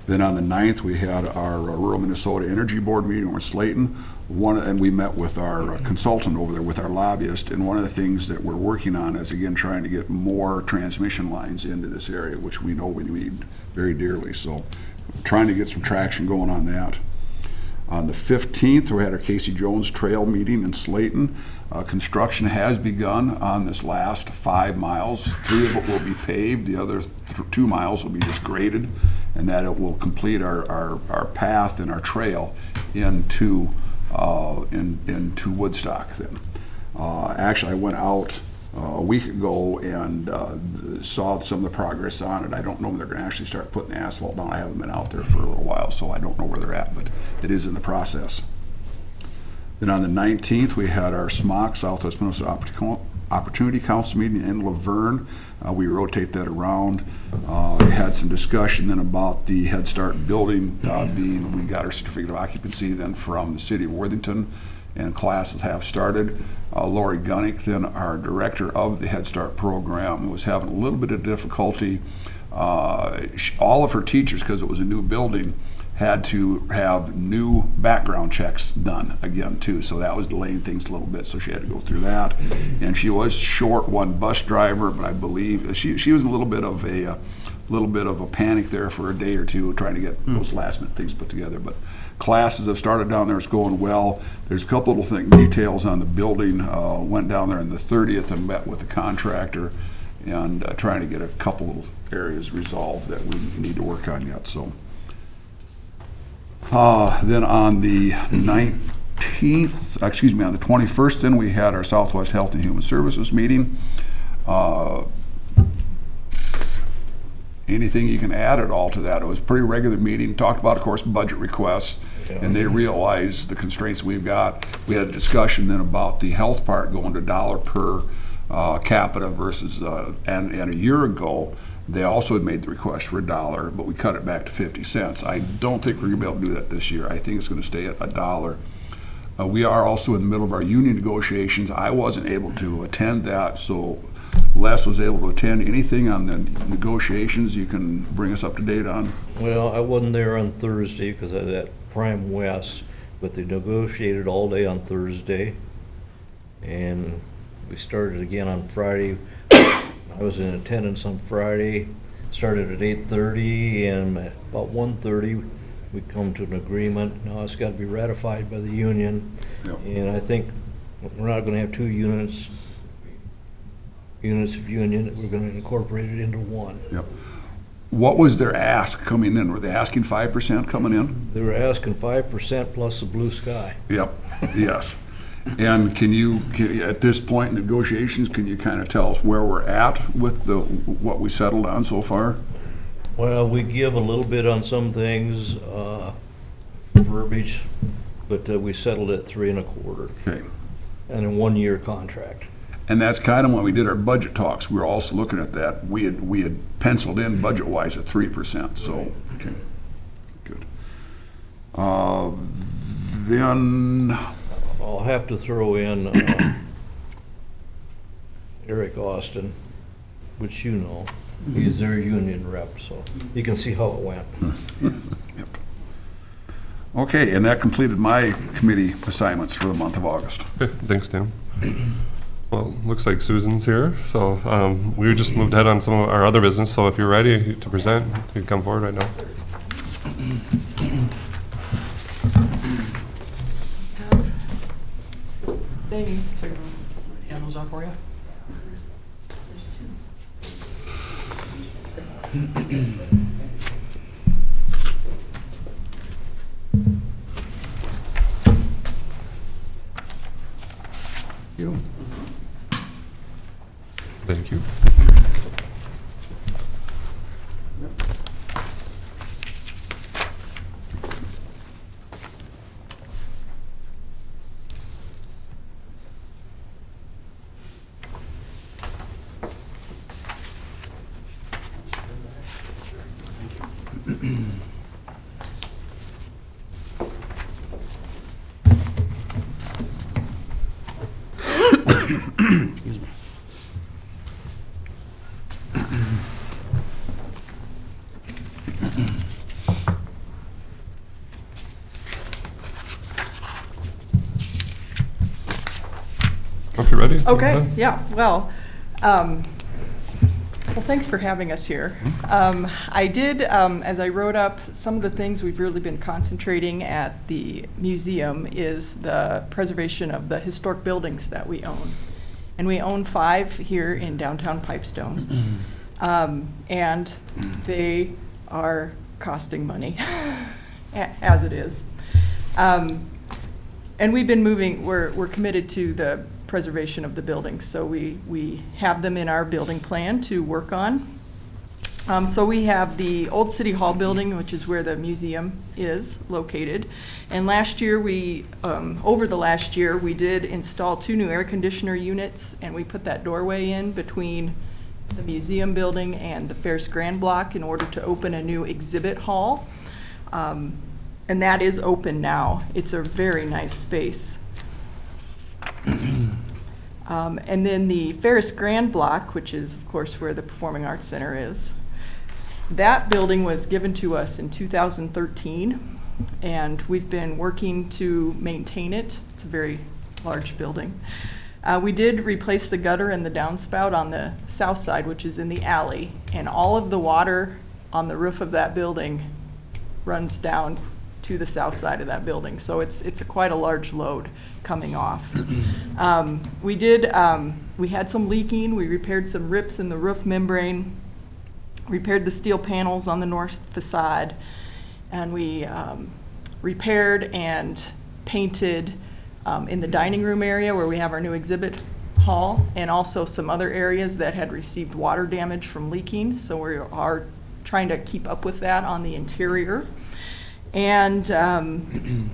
Then on the 9th, we had our Rural Minnesota Energy Board meeting with Slayton. And we met with our consultant over there, with our lobbyist, and one of the things that we're working on is, again, trying to get more transmission lines into this area, which we know we need very dearly. So trying to get some traction going on that. On the 15th, we had our Casey Jones Trail meeting in Slayton. Construction has begun on this last 5 miles. 3 of it will be paved. The other 2 miles will be just graded, and that it will complete our path and our trail into Woodstock then. Actually, I went out a week ago and saw some of the progress on it. I don't know when they're going to actually start putting the asphalt down. I haven't been out there for a little while, so I don't know where they're at, but it is in the process. Then on the 19th, we had our SMOC, Southwest Minnesota Opportunity Council meeting in Laverne. We rotate that around. We had some discussion then about the Head Start building we got our certificate of occupancy then from the city of Worthington, and classes have started. Lori Gunnick, then our director of the Head Start program, was having a little bit of difficulty. All of her teachers, because it was a new building, had to have new background checks done again too, so that was delaying things a little bit, so she had to go through that. And she was short one bus driver, but I believe she was in a little bit of a panic there for a day or two, trying to get those last minute things put together. But classes have started down there. It's going well. There's a couple little details on the building. Went down there on the 30th and met with the contractor and trying to get a couple little areas resolved that we need to work on yet. So then on the 19th, on the 21st, then we had our Southwest Health and Human Services meeting. Anything you can add at all to that? It was a pretty regular meeting. Talked about, of course, budget requests, and they realized the constraints we've got. We had a discussion then about the health part going to $1 per capita versus, and a year ago, they also had made the request for $1, but we cut it back to 50 cents. I don't think we're going to be able to do that this year. I think it's going to stay at $1. We are also in the middle of our union negotiations. I wasn't able to attend that, so Les was able to attend. Anything on the negotiations you can bring us up to date on? Well, I wasn't there on Thursday because I was at Prime West, but they negotiated all day on Thursday, and we started again on Friday. I was in attendance on Friday, started at 8:30, and about 1:30 we come to an agreement. Now it's got to be ratified by the union, and I think we're not going to have 2 units of union. We're going to incorporate it into one. Yep. What was their ask coming in? Were they asking 5% coming in? They were asking 5% plus the blue sky. Yep. Yes. And can you, at this point in negotiations, can you kind of tell us where we're at with what we settled on so far? Well, we give a little bit on some things, verbiage, but we settled at 3 1/4. Okay. And a 1-year contract. And that's kind of when we did our budget talks. We were also looking at that. We had penciled in budget-wise at 3%. So, okay, good. Then I'll have to throw in Eric Austin, which you know. He's their union rep, so you can see how it went. Yep. Okay, and that completed my committee assignments for the month of August. Okay, thanks, Tim. Well, looks like Susan's here, so we just moved ahead on some of our other business, so if you're ready to present, you can come forward right now. Things to hand those off for you. Thank you. Excuse me. If you're ready. go Okay, ahead. yeah, well, thanks for having us here. I did, as I wrote up, some of the things we've really been concentrating at the museum is the preservation of the historic buildings that we own. And we own 5 here in downtown Pipestone. And they are costing money, as it is. And we've been moving, we're committed to the preservation of the buildings, so we have them in our building plan to work on. So we have the old City Hall building, which is where the museum is located. And last year, over the last year, we did install 2 new air conditioner units, and we put that doorway in between the museum building and the Ferris Grand Block in order to open a new exhibit hall. And that is open now. It's a very nice space. And then the Ferris Grand Block, which is, of course, where the Performing Arts Center is, that building was given to us in 2013, and we've been working to maintain it. It's a very large building. We did replace the gutter and the downspout on the south side, which is in the alley, and all of the water on the roof of that building runs down to the south side of that building. So it's quite a large load coming off. We had some leaking. We repaired some rips in the roof membrane, repaired the steel panels on the north facade, and we repaired and painted in the dining room area where we have our new exhibit hall, and also some other areas that had received water damage from leaking. So we are trying to keep up with that on the interior. And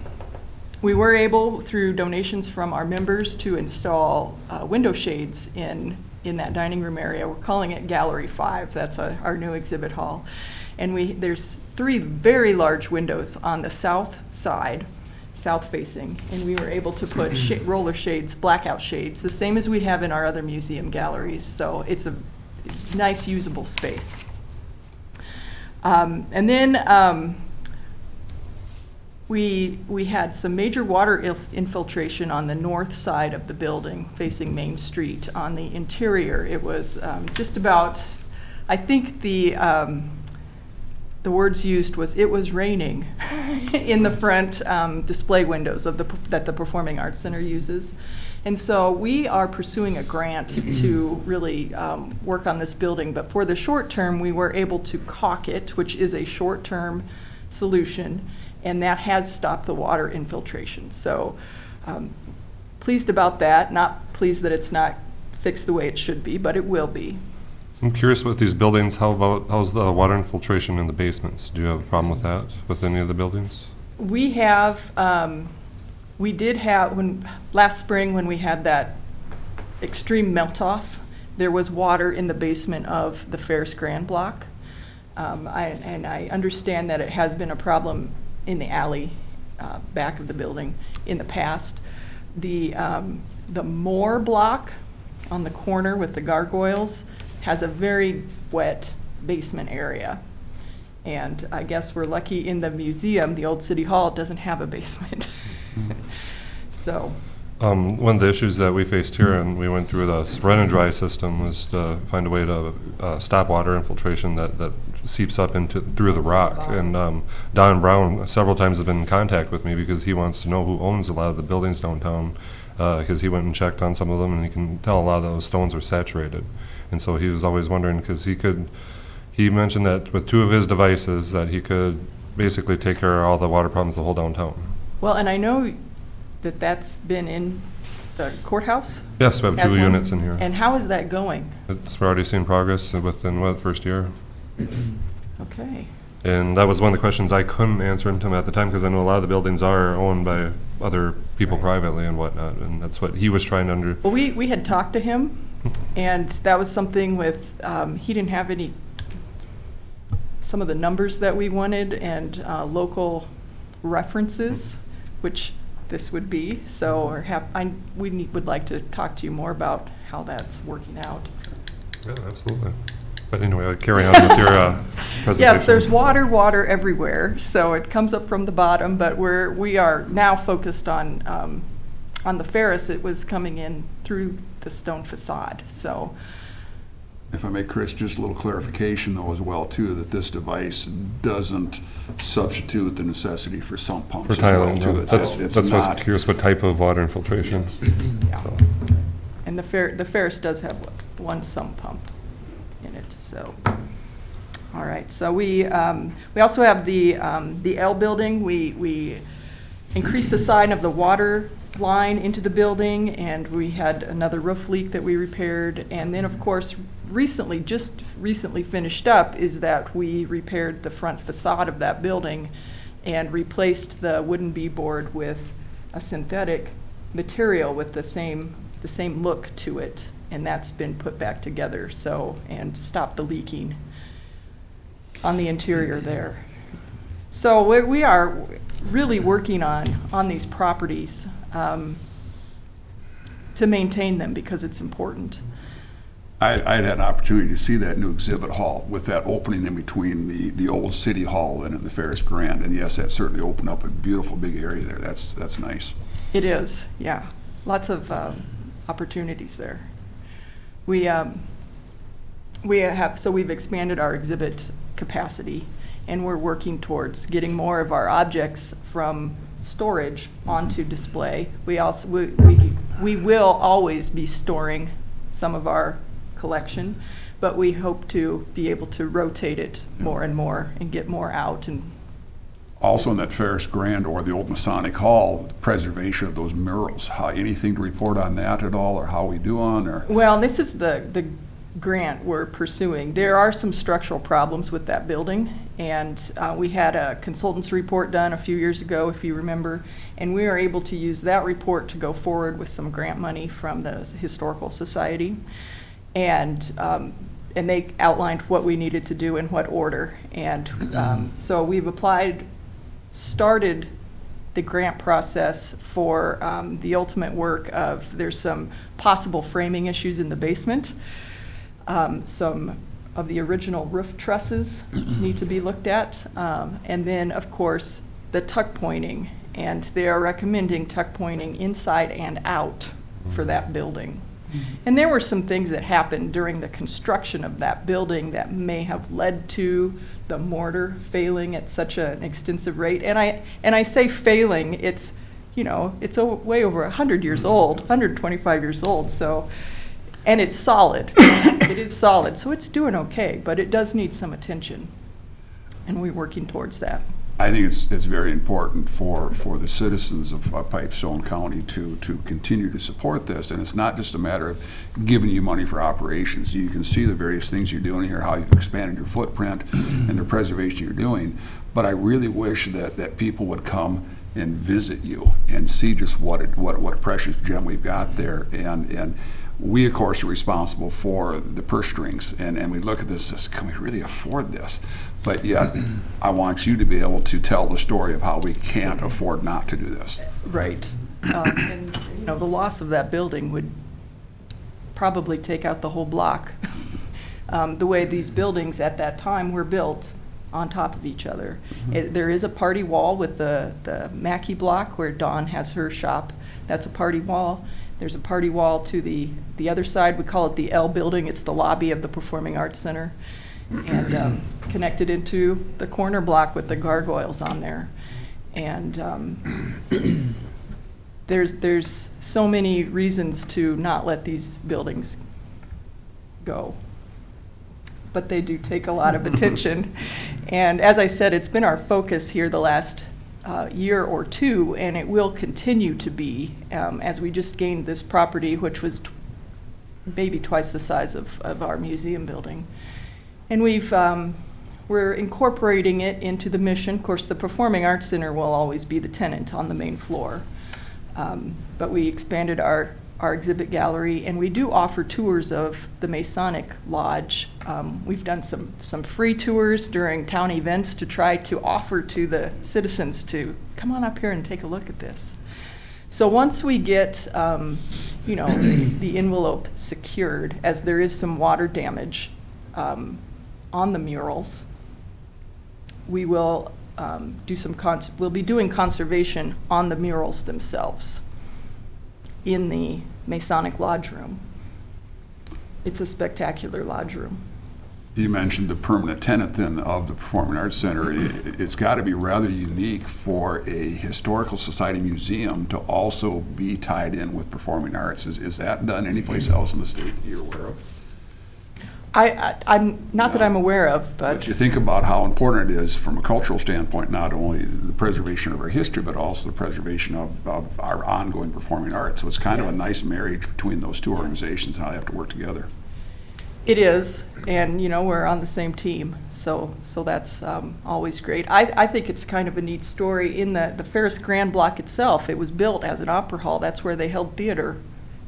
we were able, through donations from our members, to install window shades in that dining room area. We're calling it Gallery 5. That's our new exhibit hall. And there's 3 very large windows on the south side, south-facing, and we were able to put roller shades, blackout shades, the same as we have in our other museum galleries. So it's a nice, usable space. And then we had some major water infiltration on the north side of the building facing Main Street. On the interior, it was just about, I think the words used was, it was raining in the front display windows that the Performing Arts Center uses. And so we are pursuing a grant to really work on this building. But for the short term, we were able to caulk it, which is a short-term solution, and that has stopped the water infiltration. So pleased about that, not pleased that it's not fixed the way it should be, but it will be. I'm curious with these buildings, how's the water infiltration in the basements? Do you have a problem with that, with any of the buildings? We have, we did have, last spring when we had that extreme melt-off, there was water in the basement of the Ferris Grand Block. I understand that it has been a problem in the alley back of the building in the past. The Moore block on the corner with the gargoyles has a very wet basement area. And I guess we're lucky in the museum, the old City Hall, it doesn't have a basement. So. One of the issues that we faced here, and we went through the run and dry system, was to find a way to stop water infiltration that seeps up through the rock. And Don Brown several times has been in contact with me because he wants to know who owns a lot of the buildings downtown, because he went and checked on some of them, and he can tell a lot of those stones are saturated. And so he was always wondering, because he mentioned that with 2 of his devices that he could basically take care of all the water problems the whole downtown. Well, and I know that that's been in the courthouse? Yes, we have 2 units in here. And how is that going? We're already seeing progress within, the first year. Okay. And that was one of the questions I couldn't answer him at the time, because I know a lot of the buildings are owned by other people privately and whatnot, and that's what he was trying to Well, we had talked to him, and that was something with, he didn't have some of the numbers that we wanted and local references, which this would be. So we would like to talk to you more about how that's working out. Yeah, absolutely. But anyway, carry on with your presentation. Yes, there's water everywhere, so it comes up from the bottom, but we are now focused on the Ferris. It was coming in through the stone facade, so. If I may, Chris, just a little clarification though as well too, that this device doesn't substitute the necessity for sump pumps For as well tiling, too. no. It's That's why I not. was curious what type of water infiltration. Yeah. So. And the Ferris does have one sump pump in it, so. All right, so we also have the L building. We increased the size of the water line into the building, and we had another roof leak that we repaired. And then, of course, just recently finished up is that we repaired the front facade of that building and replaced the wooden B-board with a synthetic material with the same look to it, and that's been put back together, so, and stopped the leaking on the interior there. So we are really working on these properties to maintain them because it's important. I'd had an opportunity to see that new exhibit hall with that opening in between the old city hall and the Ferris Grand, and yes, that certainly opened up a beautiful big area there. That's nice. It is, yeah. Lots of opportunities there. We've expanded our exhibit capacity, and we're working towards getting more of our objects from storage onto display. We will always be storing some of our collection, but we hope to be able to rotate it more and more and get more out. And also in that Ferris Grand or the old Masonic Hall, preservation of those murals. Anything to report on that at all, or how we do on? Or well, this is the grant we're pursuing. There are some structural problems with that building, and we had a consultant's report done a few years ago, if you remember, and we were able to use that report to go forward with some grant money from the Historical Society, and they outlined what we needed to do in what order, and so we've started the grant process for the ultimate work of, there's some possible framing issues in the basement. Some of the original roof trusses need to be looked at. And then, of course, the tuck pointing. And they are recommending tuck pointing inside and out for that building. And there were some things that happened during the construction of that building that may have led to the mortar failing at such an extensive rate. And I say failing, it's way over 100 years old, 125 years old. So. And it's solid. It is solid, so it's doing okay, but it does need some attention, and we're working towards that. I think it's very important for the citizens of Pipestone County to continue to support this, and it's not just a matter of giving you money for operations. You can see the various things you're doing here, how you've expanded your footprint and the preservation you're doing, but I really wish that people would come and visit you and see just what a precious gem we've got there, and we, of course, are responsible for the purse strings, and we look at this as, can we really afford this? But yet, I want you to be able to tell the story of how we can't afford not to do this. Right. And the loss of that building would probably take out the whole block. The way these buildings at that time were built on top of each other. There is a party wall with the Mackey block where Dawn has her shop. That's a party wall. There's a party wall to the other side. We call it the L building. It's the lobby of the Performing Arts Center, and connected into the corner block with the gargoyles on there. And there's so many reasons to not let these buildings go. But they do take a lot of attention. And as I said, it's been our focus here the last year or two, and it will continue to be as we just gained this property, which was maybe twice the size of our museum building. And we're incorporating it into the mission. Of course, the Performing Arts Center will always be the tenant on the main floor. But we expanded our exhibit gallery, and we do offer tours of the Masonic Lodge. We've done some free tours during town events to try to offer to the citizens to come on up here and take a look at this. So once we get, you know, the envelope secured, as there is some water damage on the murals, we will do some, we'll be doing conservation on the murals themselves in the Masonic Lodge Room. It's a spectacular lodge room. You mentioned the permanent tenant then of the Performing Arts Center. It's got to be rather unique for a historical society museum to also be tied in with performing arts. Is that done anyplace else in the state that you're aware of? I'm not that I'm aware of, But you think about how important it is from a cultural standpoint, not only the preservation of our history, but also the preservation of our ongoing performing arts. So it's kind of a nice marriage between those two organizations, how they have to work together. It is, and you know, we're on the same team, so that's always great. I think it's kind of a neat story in the Ferris Grand Block itself. It was built as an opera hall. That's where they held theater,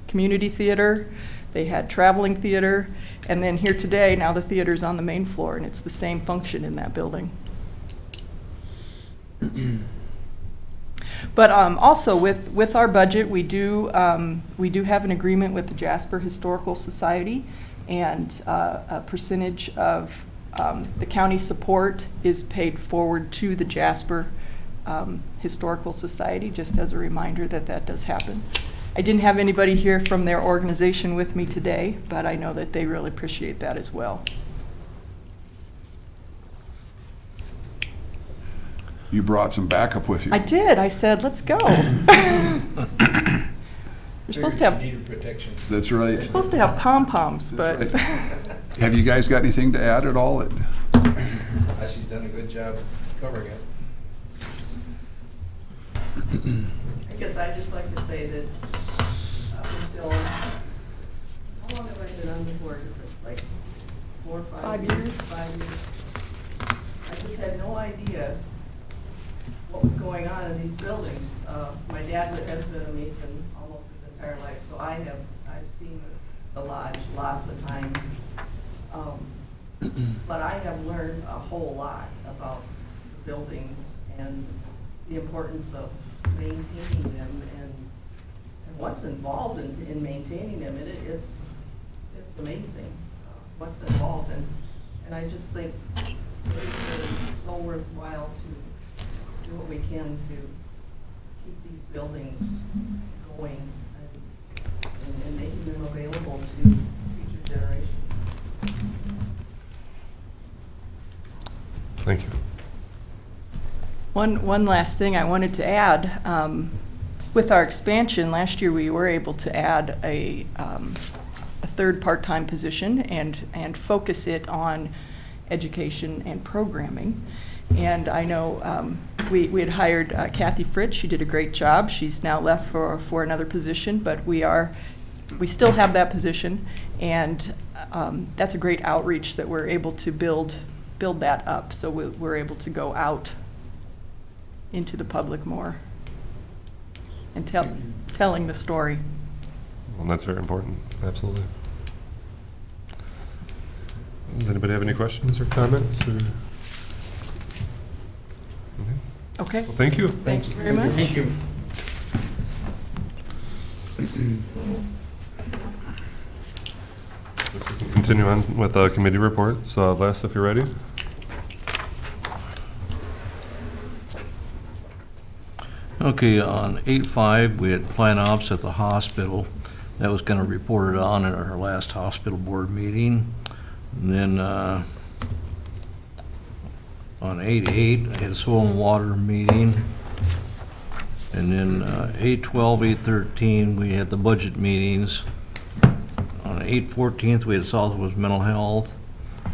community theater. They had traveling theater, and then here today, now the theater's on the main floor, and it's the same function in that building. But also with our budget, we do have an agreement with the Jasper Historical Society, and a percentage of the county support is paid forward to the Jasper Historical Society, just as a reminder that that does happen. I didn't have anybody here from their organization with me today, but I know that they really appreciate that as well. You brought some backup with you. I did. I said, let's go. You're supposed to have protection. That's right. You're supposed to have pom-poms, but Have you guys got anything to add at all? She's done a good job covering it. I guess I'd just like to say that up until, how long have I been on the board? Is it like 4 or 5 years? 5 years. I just had no idea what was going on in these buildings. My dad has been a Mason almost his entire life, so I've seen the lodge lots of times. But I have learned a whole lot about the buildings and the importance of maintaining them and what's involved in maintaining them. It's amazing what's involved, and I just think it's so worthwhile to do what we can to keep these buildings going and making them available to future generations. Thank you. One last thing I wanted to add. With our expansion, last year we were able to add a third part-time position and focus it on education and programming. And I know we had hired Kathy Fritz. She did a great job. She's now left for another position, but we still have that position, and that's a great outreach that we're able to build that up. So we're able to go out into the public more and telling the story. Well, that's very important. Absolutely. Does anybody have any questions or comments? Or? Okay. Well, thank you. Thanks very much. Thank you. Continue on with committee reports. Les, if you're ready. Okay, on 8/5, we had plant ops at the hospital. That was kind of reported on at our last hospital board meeting. And then on 8/8, I had a soil and water meeting. And then 8/12, 8/13, we had the budget meetings. On 8/14, we had Southwest Mental Health.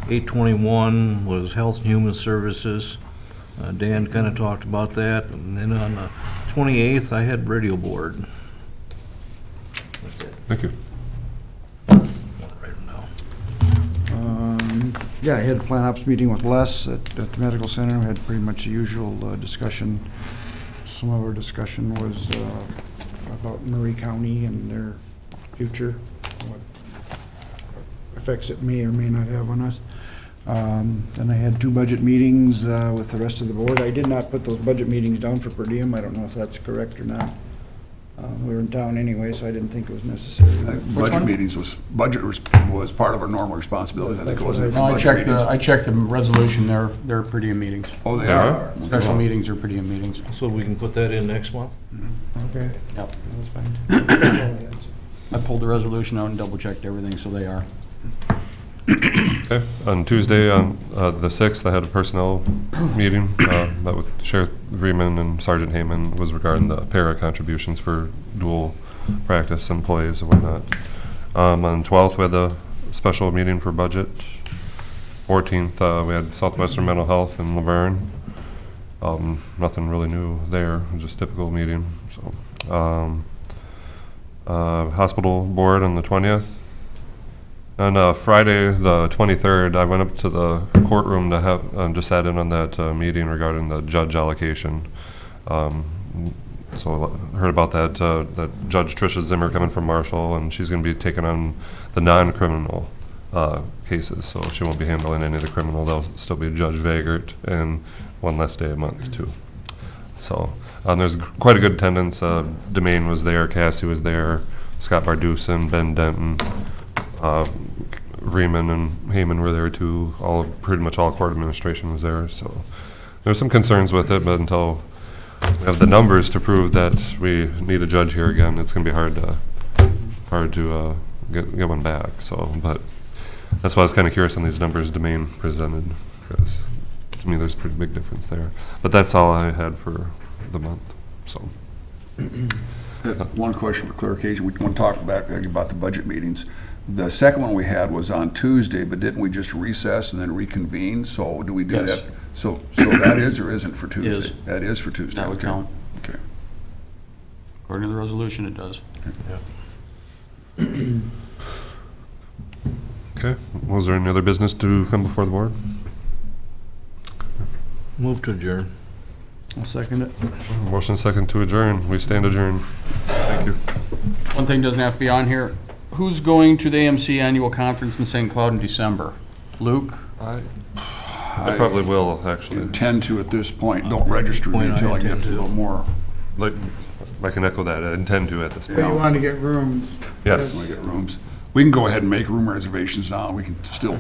8/21 was Health and Human Services. Dan kind of talked about that. And then on the 28th, I had radio board. Thank you. Yeah, I had a plant ops meeting with Les at the medical center. We had pretty much the usual discussion. Some of our discussion was about Murray County and their future, what effects it may or may not have on us. Then I had 2 budget meetings with the rest of the board. I did not put those budget meetings down for per diem. I don't know if that's correct or not. We were in town anyway, so I didn't think it was necessary. Budget meetings budget was part of our normal responsibility. I think it was. No, I checked the resolution, they're per diem meetings. Oh, they are? Special meetings are per diem meetings. So we can put that in next month? Okay. Yep. That's fine. I pulled the resolution out and double checked everything, so they are. Okay, on Tuesday, on the 6th, I had a personnel meeting, met with Sheriff Vreeman and Sergeant Heyman, was regarding the para contributions for dual practice employees and whatnot. On 12th, we had a special meeting for budget. 14th, we had Southwestern Mental Health in Laverne. Nothing really new there, just typical meeting, so. Hospital board on the 20th. And Friday, the 23rd, I went up to the courtroom to have, just sat in on that meeting regarding the judge allocation. So I heard about that, that Judge Tricia Zimmer coming from Marshall, and she's going to be taking on the non-criminal cases, so she won't be handling any of the criminal. There'll still be Judge Vagert and one less day a month, too. So there's quite a good attendance. Demain was there, Cassie was there, Scott Bardusen, Ben Denton, Vreeman and Heyman were there too. Pretty much all court administration was there. So there's some concerns with it, but until we have the numbers to prove that we need a judge here again, it's going to be hard to get one back. So, but that's why I was kind of curious on these numbers Demain presented, because to me there's a pretty big difference there. But that's all I had for the month. So. One question for clarification. We want to talk about the budget meetings. The second one we had was on Tuesday, but didn't we just recess and then reconvene? So do we do that? So that is or isn't for Tuesday? That is for Tuesday. That would count. Okay. According to the resolution, it does. Okay. Was there any other business to come before the board? Move to adjourn. I'll second it. Motion second to adjourn. We stand adjourned. Thank you. One thing doesn't have to be on here. Who's going to the AMC annual conference in St. Cloud in December? Luke? I probably will, actually. Intend to at this point. Don't register me until I get a little more. Like, I can echo that. I intend to at this point. But you want to get rooms. Yes. I want to get rooms. We can go ahead and make room reservations now. We can still